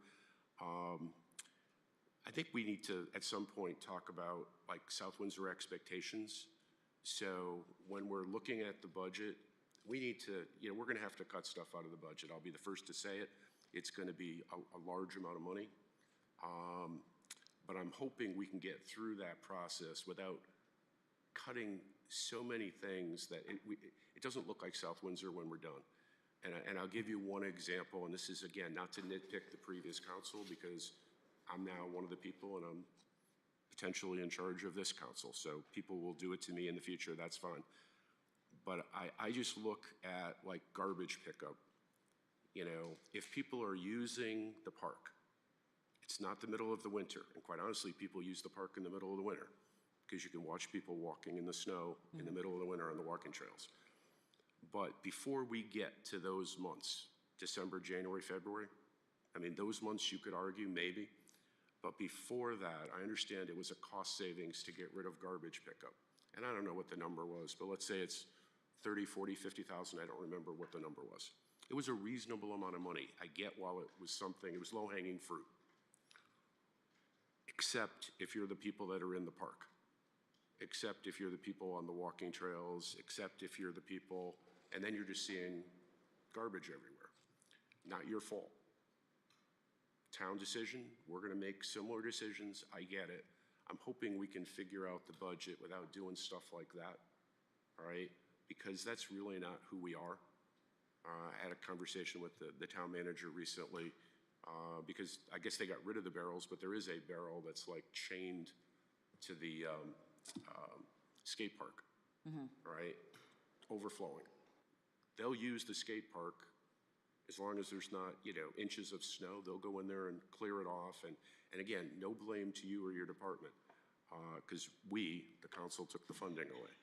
I think we need to, at some point, talk about like South Windsor expectations. So when we're looking at the budget, we need to, you know, we're gonna have to cut stuff out of the budget. I'll be the first to say it. It's gonna be a large amount of money. But I'm hoping we can get through that process without cutting so many things that it doesn't look like South Windsor when we're done. And I'll give you one example, and this is, again, not to nitpick the previous council, because I'm now one of the people and I'm potentially in charge of this council. So people will do it to me in the future, that's fine. But I just look at like garbage pickup. You know, if people are using the park, it's not the middle of the winter. And quite honestly, people use the park in the middle of the winter because you can watch people walking in the snow in the middle of the winter on the walking trails. But before we get to those months, December, January, February, I mean, those months you could argue maybe, but before that, I understand it was a cost savings to get rid of garbage pickup. And I don't know what the number was, but let's say it's 30, 40, 50,000, I don't remember what the number was. It was a reasonable amount of money. I get while it was something, it was low-hanging fruit. Except if you're the people that are in the park. Except if you're the people on the walking trails, except if you're the people, and then you're just seeing garbage everywhere. Not your fault. Town decision, we're gonna make similar decisions, I get it. I'm hoping we can figure out the budget without doing stuff like that, all right? Because that's really not who we are. I had a conversation with the town manager recently, because I guess they got rid of the barrels, but there is a barrel that's like chained to the skate park, right? Overflowing. They'll use the skate park as long as there's not, you know, inches of snow. They'll go in there and clear it off. And again, no blame to you or your department, because we, the council, took the funding away.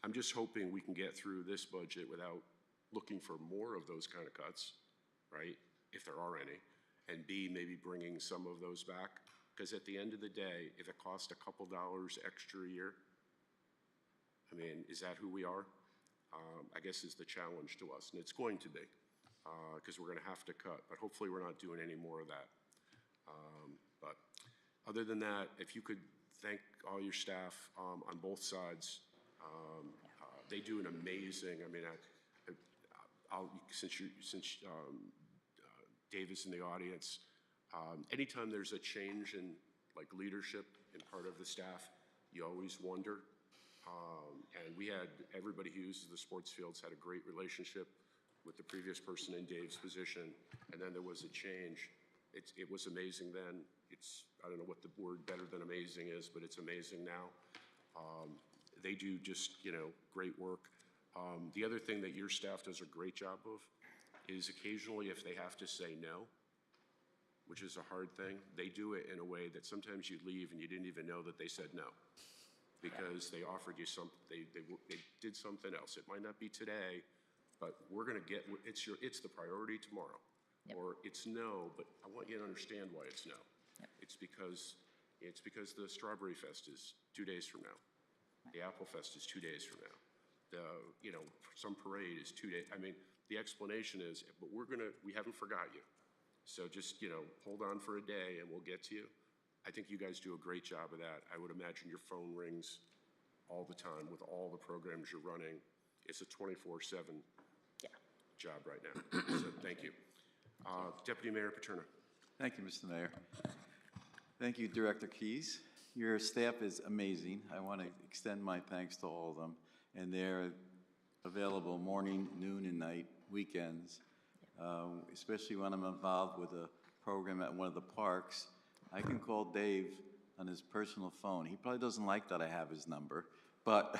I'm just hoping we can get through this budget without looking for more of those kind of cuts, right? If there are any, and B, maybe bringing some of those back. Because at the end of the day, if it costs a couple dollars extra a year, I mean, is that who we are? I guess is the challenge to us, and it's going to be, because we're gonna have to cut, but hopefully we're not doing any more of that. But other than that, if you could thank all your staff on both sides. They do an amazing, I mean, since Dave is in the audience, anytime there's a change in like leadership in part of the staff, you always wonder. And we had, everybody who uses the sports fields had a great relationship with the previous person in Dave's position, and then there was a change. It was amazing then. I don't know what the word better than amazing is, but it's amazing now. They do just, great work. The other thing that your staff does a great job of is occasionally if they have to say no, which is a hard thing, they do it in a way that sometimes you leave and you didn't even know that they said no. Because they offered you something, they did something else. It might not be today, but we're gonna get, it's the priority tomorrow. Or it's no, but I want you to understand why it's no. It's because the Strawberry Fest is 2 days from now. The Apple Fest is 2 days from now. Some parade is 2 days. I mean, the explanation is, but we haven't forgot you. So just, hold on for a day and we'll get to you. I think you guys do a great job of that. I would imagine your phone rings all the time with all the programs you're running. It's a 24/7 job right now. So thank you. Deputy Mayor Paterno. Thank you, Mr. Mayor. Thank you, Director Keys. Your staff is amazing. I want to extend my thanks to all of them. And they're available morning, noon, and night, weekends, especially when I'm involved with a program at one of the parks. I can call Dave on his personal phone. He probably doesn't like that I have his number, but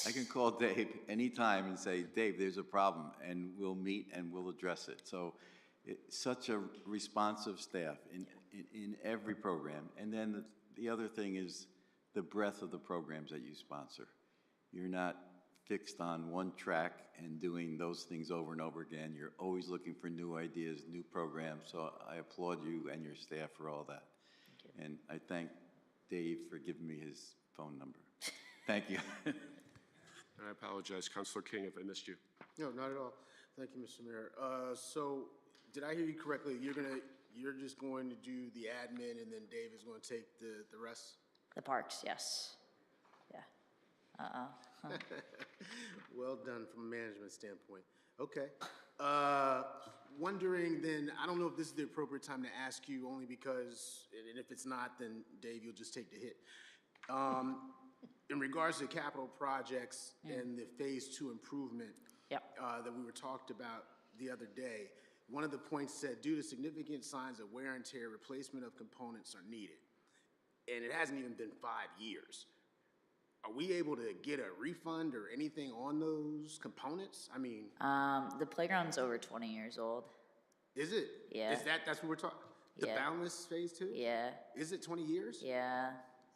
I can call Dave anytime and say, Dave, there's a problem, and we'll meet and we'll address it. So it's such a responsive staff in every program. And then the other thing is the breadth of the programs that you sponsor. You're not fixed on one track and doing those things over and over again. You're always looking for new ideas, new programs. So I applaud you and your staff for all that. And I thank Dave for giving me his phone number. Thank you. And I apologize, Councilor King, if I missed you. No, not at all. Thank you, Mr. Mayor. So did I hear you correctly? You're just going to do the admin and then Dave is going to take the rest? The parks, yes. Yeah. Well done from a management standpoint. Okay. Wondering then, I don't know if this is the appropriate time to ask you, only because, and if it's not, then Dave, you'll just take the hit. In regards to capital projects and the Phase 2 improvement that we were talked about the other day, one of the points said, due to significant signs of wear and tear, replacement of components are needed. And it hasn't even been 5 years. Are we able to get a refund or anything on those components? I mean, the playground's over 20 years old. is it? Yeah. That's what we're talking? The Boundless Phase 2? Yeah. Is it 20 years? Yeah.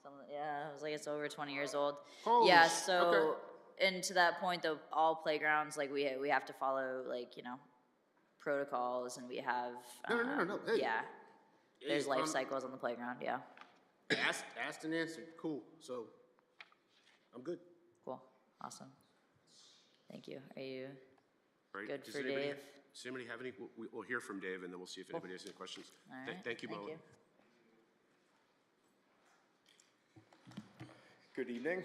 I was like, it's over 20 years old. Holy Yeah, so, and to that point, though, all playgrounds, like, we have to follow, like, protocols, and we have, No. Hey. yeah. There's Hey, life cycles on the playground, yeah. Asked and answered. Cool. So I'm good. Cool, awesome. Thank you. Are you Right. good Does for anybody- Dave? Does anybody have any? We'll hear from Dave, and then we'll see if anybody has any questions. All right. Thank you, Mo. Good evening.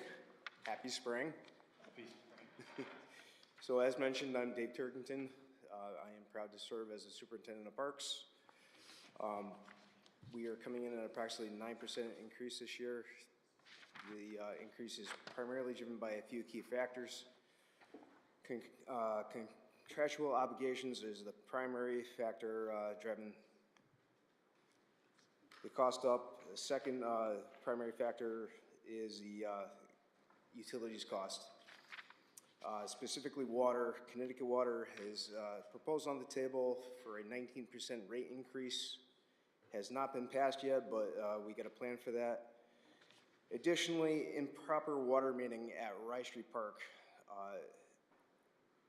Happy spring. So as mentioned, I'm Dave Turkington. I am proud to serve as the superintendent of parks. We are coming in at approximately 9% increase this year. The increase is primarily driven by a few key factors. Contractual obligations is the primary factor driving the cost up. The second primary factor is the utilities cost. Specifically water. Connecticut Water has proposed on the table for a 19% rate increase. Has not been passed yet, but we got a plan for that. Additionally, improper water metering at Rice Street Park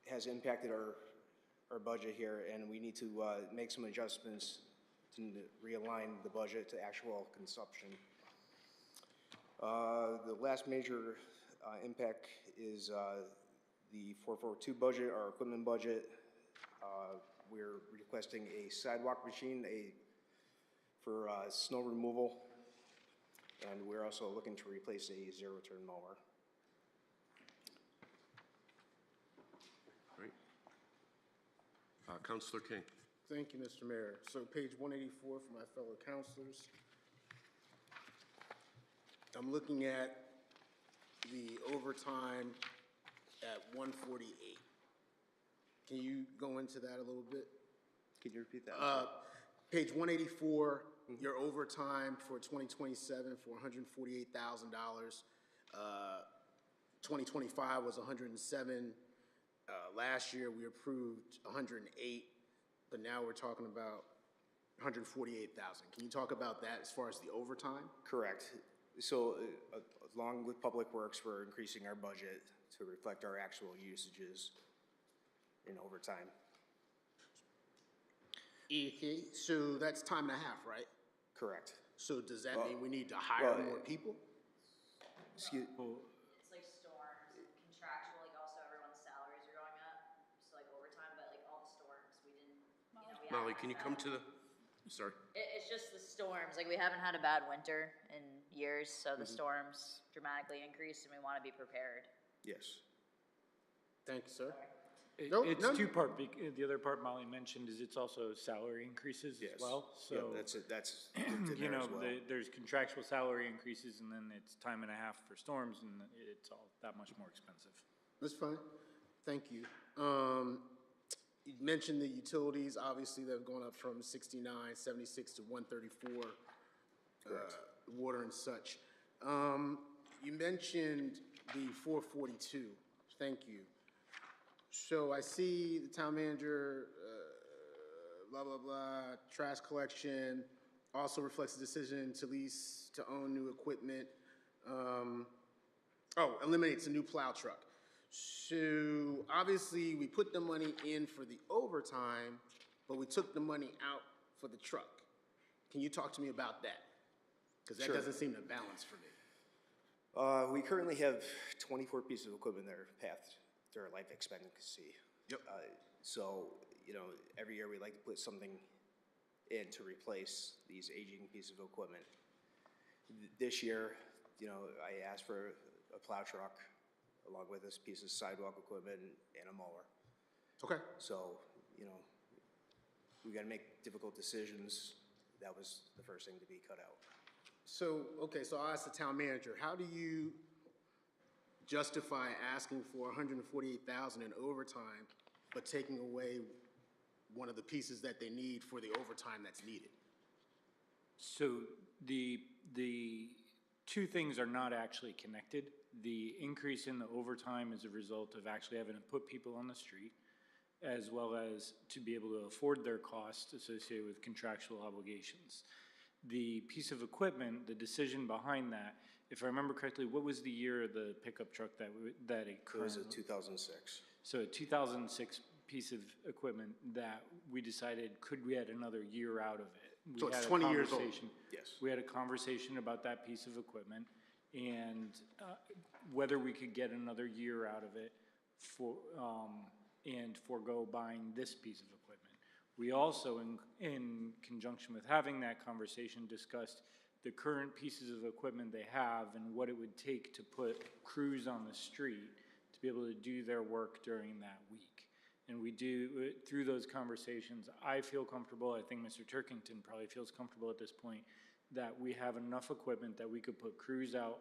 has impacted our budget here, and we need to make some adjustments to realign the budget to actual consumption. The last major impact is the 442 budget, our equipment budget. We're requesting a sidewalk machine for snow removal, and we're also looking to replace a zero-turn mower. Great. Councilor King. Thank you, Mr. Mayor. So page 184 for my fellow councilors. I'm looking at the overtime at 148. Can you go into that a little bit? Can you repeat that? Page 184, your overtime for 2027 for $148,000. 2025 was 107. Last year, we approved 108, but now we're talking about 148,000. Can you talk about that as far as the overtime? Correct. So along with Public Works, we're increasing our budget to reflect our actual usages in overtime. Okay, so that's time and a half, right? Correct. So does that mean we need to hire more people? Excuse, It's like storms, contractual, like also everyone's salaries are going up, so like overtime, but like all the storms, we didn't, we Molly, haven't can you had come that. to the, sorry. It's just the storms, like we haven't had a bad winter in years, so the storms dramatically increased and we want to be prepared. yes. Thank you, sir. It's two-part. The other part Molly mentioned is it's also salary increases Yes. as well. So, Yep, that's it, that's in you there know, as well. there's contractual salary increases and then it's time and a half for storms and it's all that much more expensive. That's fine. Thank you. You mentioned the utilities, obviously they've gone up from 69, 76 to 134. Water and such. You mentioned the 442. Thank you. So I see the town manager, blah, blah, blah, trash collection, also reflects the decision to lease, to own new equipment. Eliminates a new plow truck. So obviously we put the money in for the overtime, but we took the money out for the truck. Can you talk to me about that? Because that Sure. doesn't seem to balance for me. We currently have 24 pieces of equipment that are past their life expectancy. Yep. So, every year we like to put something in to replace these aging pieces of equipment. This year, I asked for a plow truck along with this piece of sidewalk equipment and a mower. Okay. So, we gotta make difficult decisions. That was the first thing to be cut out. So, okay, so I'll ask the town manager, how do you justify asking for $148,000 in overtime, but taking away one of the pieces that they need for the overtime that's needed? So the two things are not actually connected. The increase in the overtime is a result of actually having to put people on the street, as well as to be able to afford their costs associated with contractual obligations. The piece of equipment, the decision behind that, if I remember correctly, what was the year of the pickup truck that it It was currently? a 2006. So a 2006 piece of equipment that we decided, could we add another year out of it? We So it's had a 20 years old. conversation- Yes. We had a conversation about that piece of equipment and whether we could get another year out of it and forego buying this piece of equipment. We also, in conjunction with having that conversation, discussed the current pieces of equipment they have and what it would take to put crews on the street to be able to do their work during that week. And we do, through those conversations, I feel comfortable, I think Mr. Turkington probably feels comfortable at this point, that we have enough equipment that we could put crews out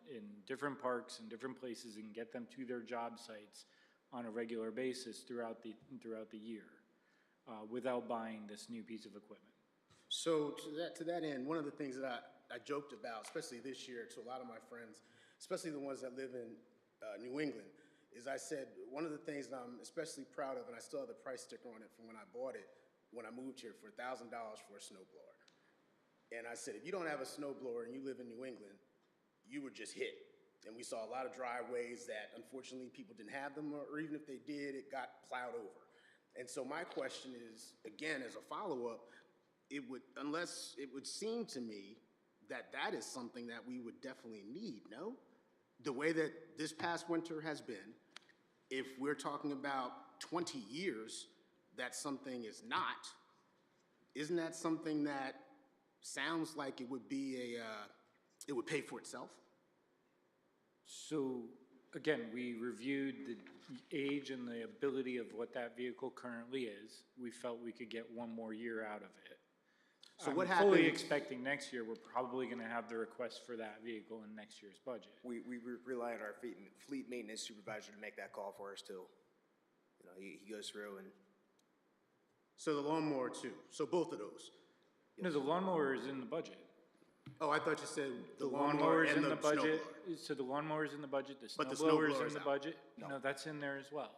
in different parks and different places and get them to their job sites on a regular basis throughout the year, without buying this new piece of equipment. So to that end, one of the things that I joked about, especially this year, to a lot of my friends, especially the ones that live in New England, is I said one of the things that I'm especially proud of, and I still have the price sticker on it from when I bought it, when I moved here, for $1,000 for a snowblower. And I said, if you don't have a snowblower and you live in New England, you were just hit. And we saw a lot of driveways that unfortunately people didn't have them, or even if they did, it got plowed over. And so my question is, again, as a follow-up, it would seem to me that that is something that we would definitely need, no? The way that this past winter has been, if we're talking about 20 years that something is not, isn't that something that sounds like it would be it would pay for itself? So, again, we reviewed the age and the ability of what that vehicle currently is. We felt we could get one more year out of it. So what I'm fully happens- expecting next year, we're probably gonna have the request for that vehicle in next year's budget. We rely on our fleet maintenance supervisor to make that call for us too. He goes through and, So the lawnmower too, so both of those. No, the lawnmower is in the budget. Oh, I thought you said The lawnmower is in the budget, snowblower. so the lawnmower is in the budget, the But the snow blower is snowblower's in the out. budget? No, that's in there as well.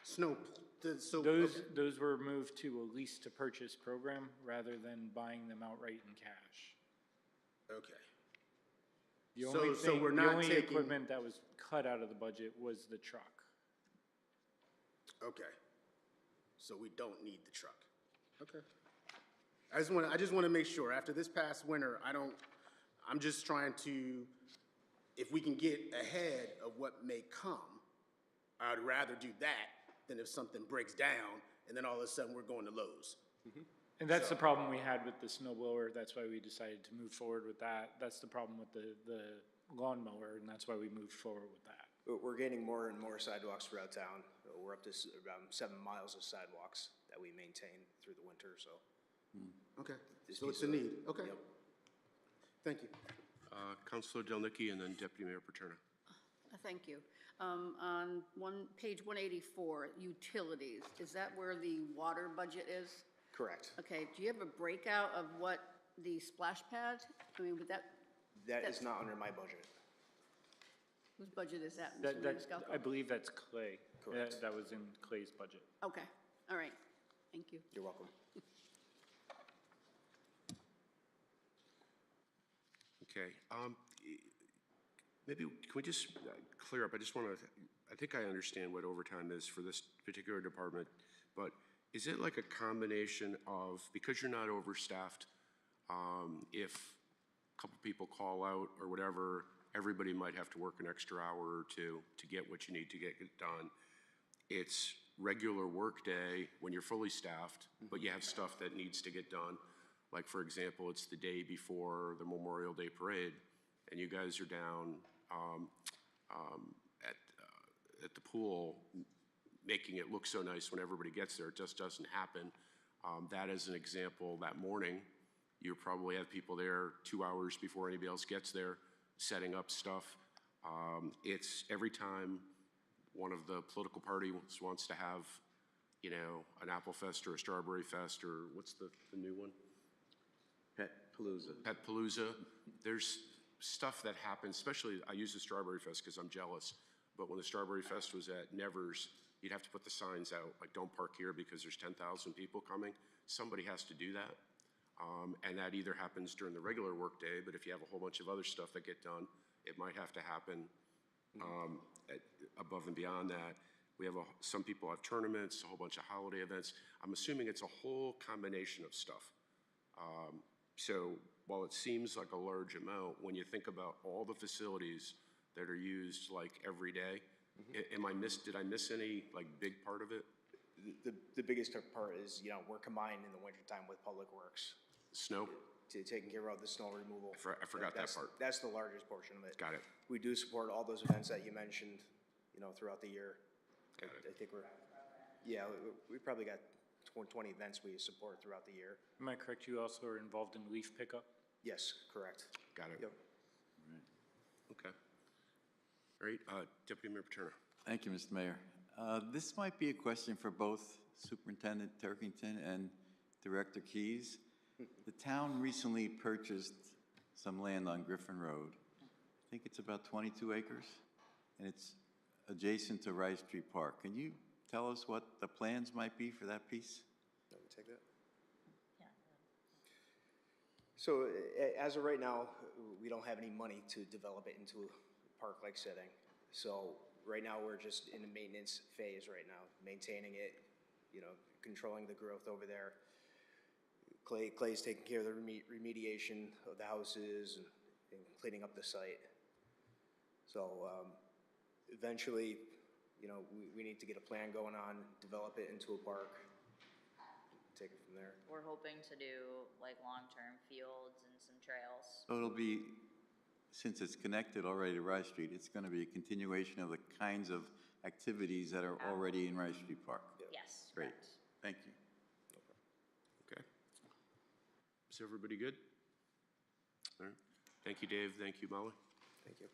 So, Those were moved to a lease to purchase program rather than buying them outright in cash. okay. The So- only so thing, we're the not only taking- equipment that was cut out of the budget was the truck. Okay. So we don't need the truck. Okay. I just want to make sure, after this past winter, I'm just trying to, if we can get ahead of what may come, I'd rather do that than if something breaks down and then all of a sudden we're going to Lowe's. And that's the problem we had with the snow blower, that's why we decided to move forward with that. That's the problem with the lawnmower, and that's why we moved forward with that. We're gaining more and more sidewalks throughout town. We're up to around 7 miles of sidewalks that we maintain through the winter, so. Okay, Just so needs it's a to- need, okay. Yep. Thank you. Counselor Delnicki and then Deputy Mayor Paterno. Thank you. On page 184, utilities, is that where the water budget is? Correct. Okay, do you have a breakout of what the splash pad? I mean, would that, That is not under my budget. whose budget is that? That, Mr. that, Maniscalco? I believe that's Clay. Correct. That was in Clay's budget. Okay, all right, thank you. You're welcome. Okay, maybe, can we just clear up, I just want to, I think I understand what overtime is for this particular department, but is it like a combination of, because you're not overstaffed, if a couple people call out or whatever, everybody might have to work an extra hour or two to get what you need to get done. It's regular work day when you're fully staffed, but you have stuff that needs to get done. Like, for example, it's the day before the Memorial Day Parade, and you guys are down at the pool, making it look so nice when everybody gets there. It just doesn't happen. That is an example. That morning, you probably have people there 2 hours before anybody else gets there, setting up stuff. It's every time one of the political parties wants to have, you know, an Apple Fest or a Strawberry Fest, or what's the new one? Pet Palooza. Pet Palooza. There's stuff that happens, especially, I use the Strawberry Fest because I'm jealous, but when the Strawberry Fest was at Nevers, you'd have to put the signs out, like, don't park here because there's 10,000 people coming. Somebody has to do that. And that either happens during the regular workday, but if you have a whole bunch of other stuff that get done, it might have to happen above and beyond that. We have some people have tournaments, a whole bunch of holiday events. I'm assuming it's a whole combination of stuff. So while it seems like a large amount, when you think about all the facilities that are used like every day, did I miss any like big part of it? The biggest part is, you know, we're combined in the wintertime with Public Works. Snow? To taking care of the snow removal. I forgot that part. That's the largest portion of it. Got it. We do support all those events that you mentioned, you know, throughout the year. Got it. I think we probably got 20 events we support throughout the year. Am I correct, you also are involved in leaf pickup? Yes, correct. Got it. Yep. Okay. All right, Deputy Mayor Paterno. Thank you, Mr. Mayor. This might be a question for both Superintendent Turkington and Director Keys. The town recently purchased some land on Griffin Road. I think it's about 22 acres, and it's adjacent to Rice Street Park. Can you tell us what the plans might be for that piece? Let me take that. So as of right now, we don't have any money to develop it into a park-like setting. So right now, we're just in the maintenance phase right now, maintaining it, you know, controlling the growth over there. Clay's taking care of the remediation of the houses and cleaning up the site. So eventually, you know, we need to get a plan going on, develop it into a park, take it from there. We're hoping to do like long-term fields and some trails. So it'll be, since it's connected already to Rice Street, it's going to be a continuation of the kinds of activities that are already in Rice Street Park. Yes, Great. correct. Thank you. Okay. Is everybody good? All right. Thank you, Dave. Thank you, Molly. Thank you.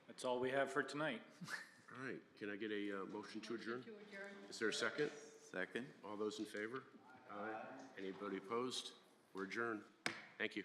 That's all we have for tonight. All right. Can I get a motion to adjourn? Is there a second? Second. All those in favor? Aye. Anybody opposed? We're adjourned. Thank you.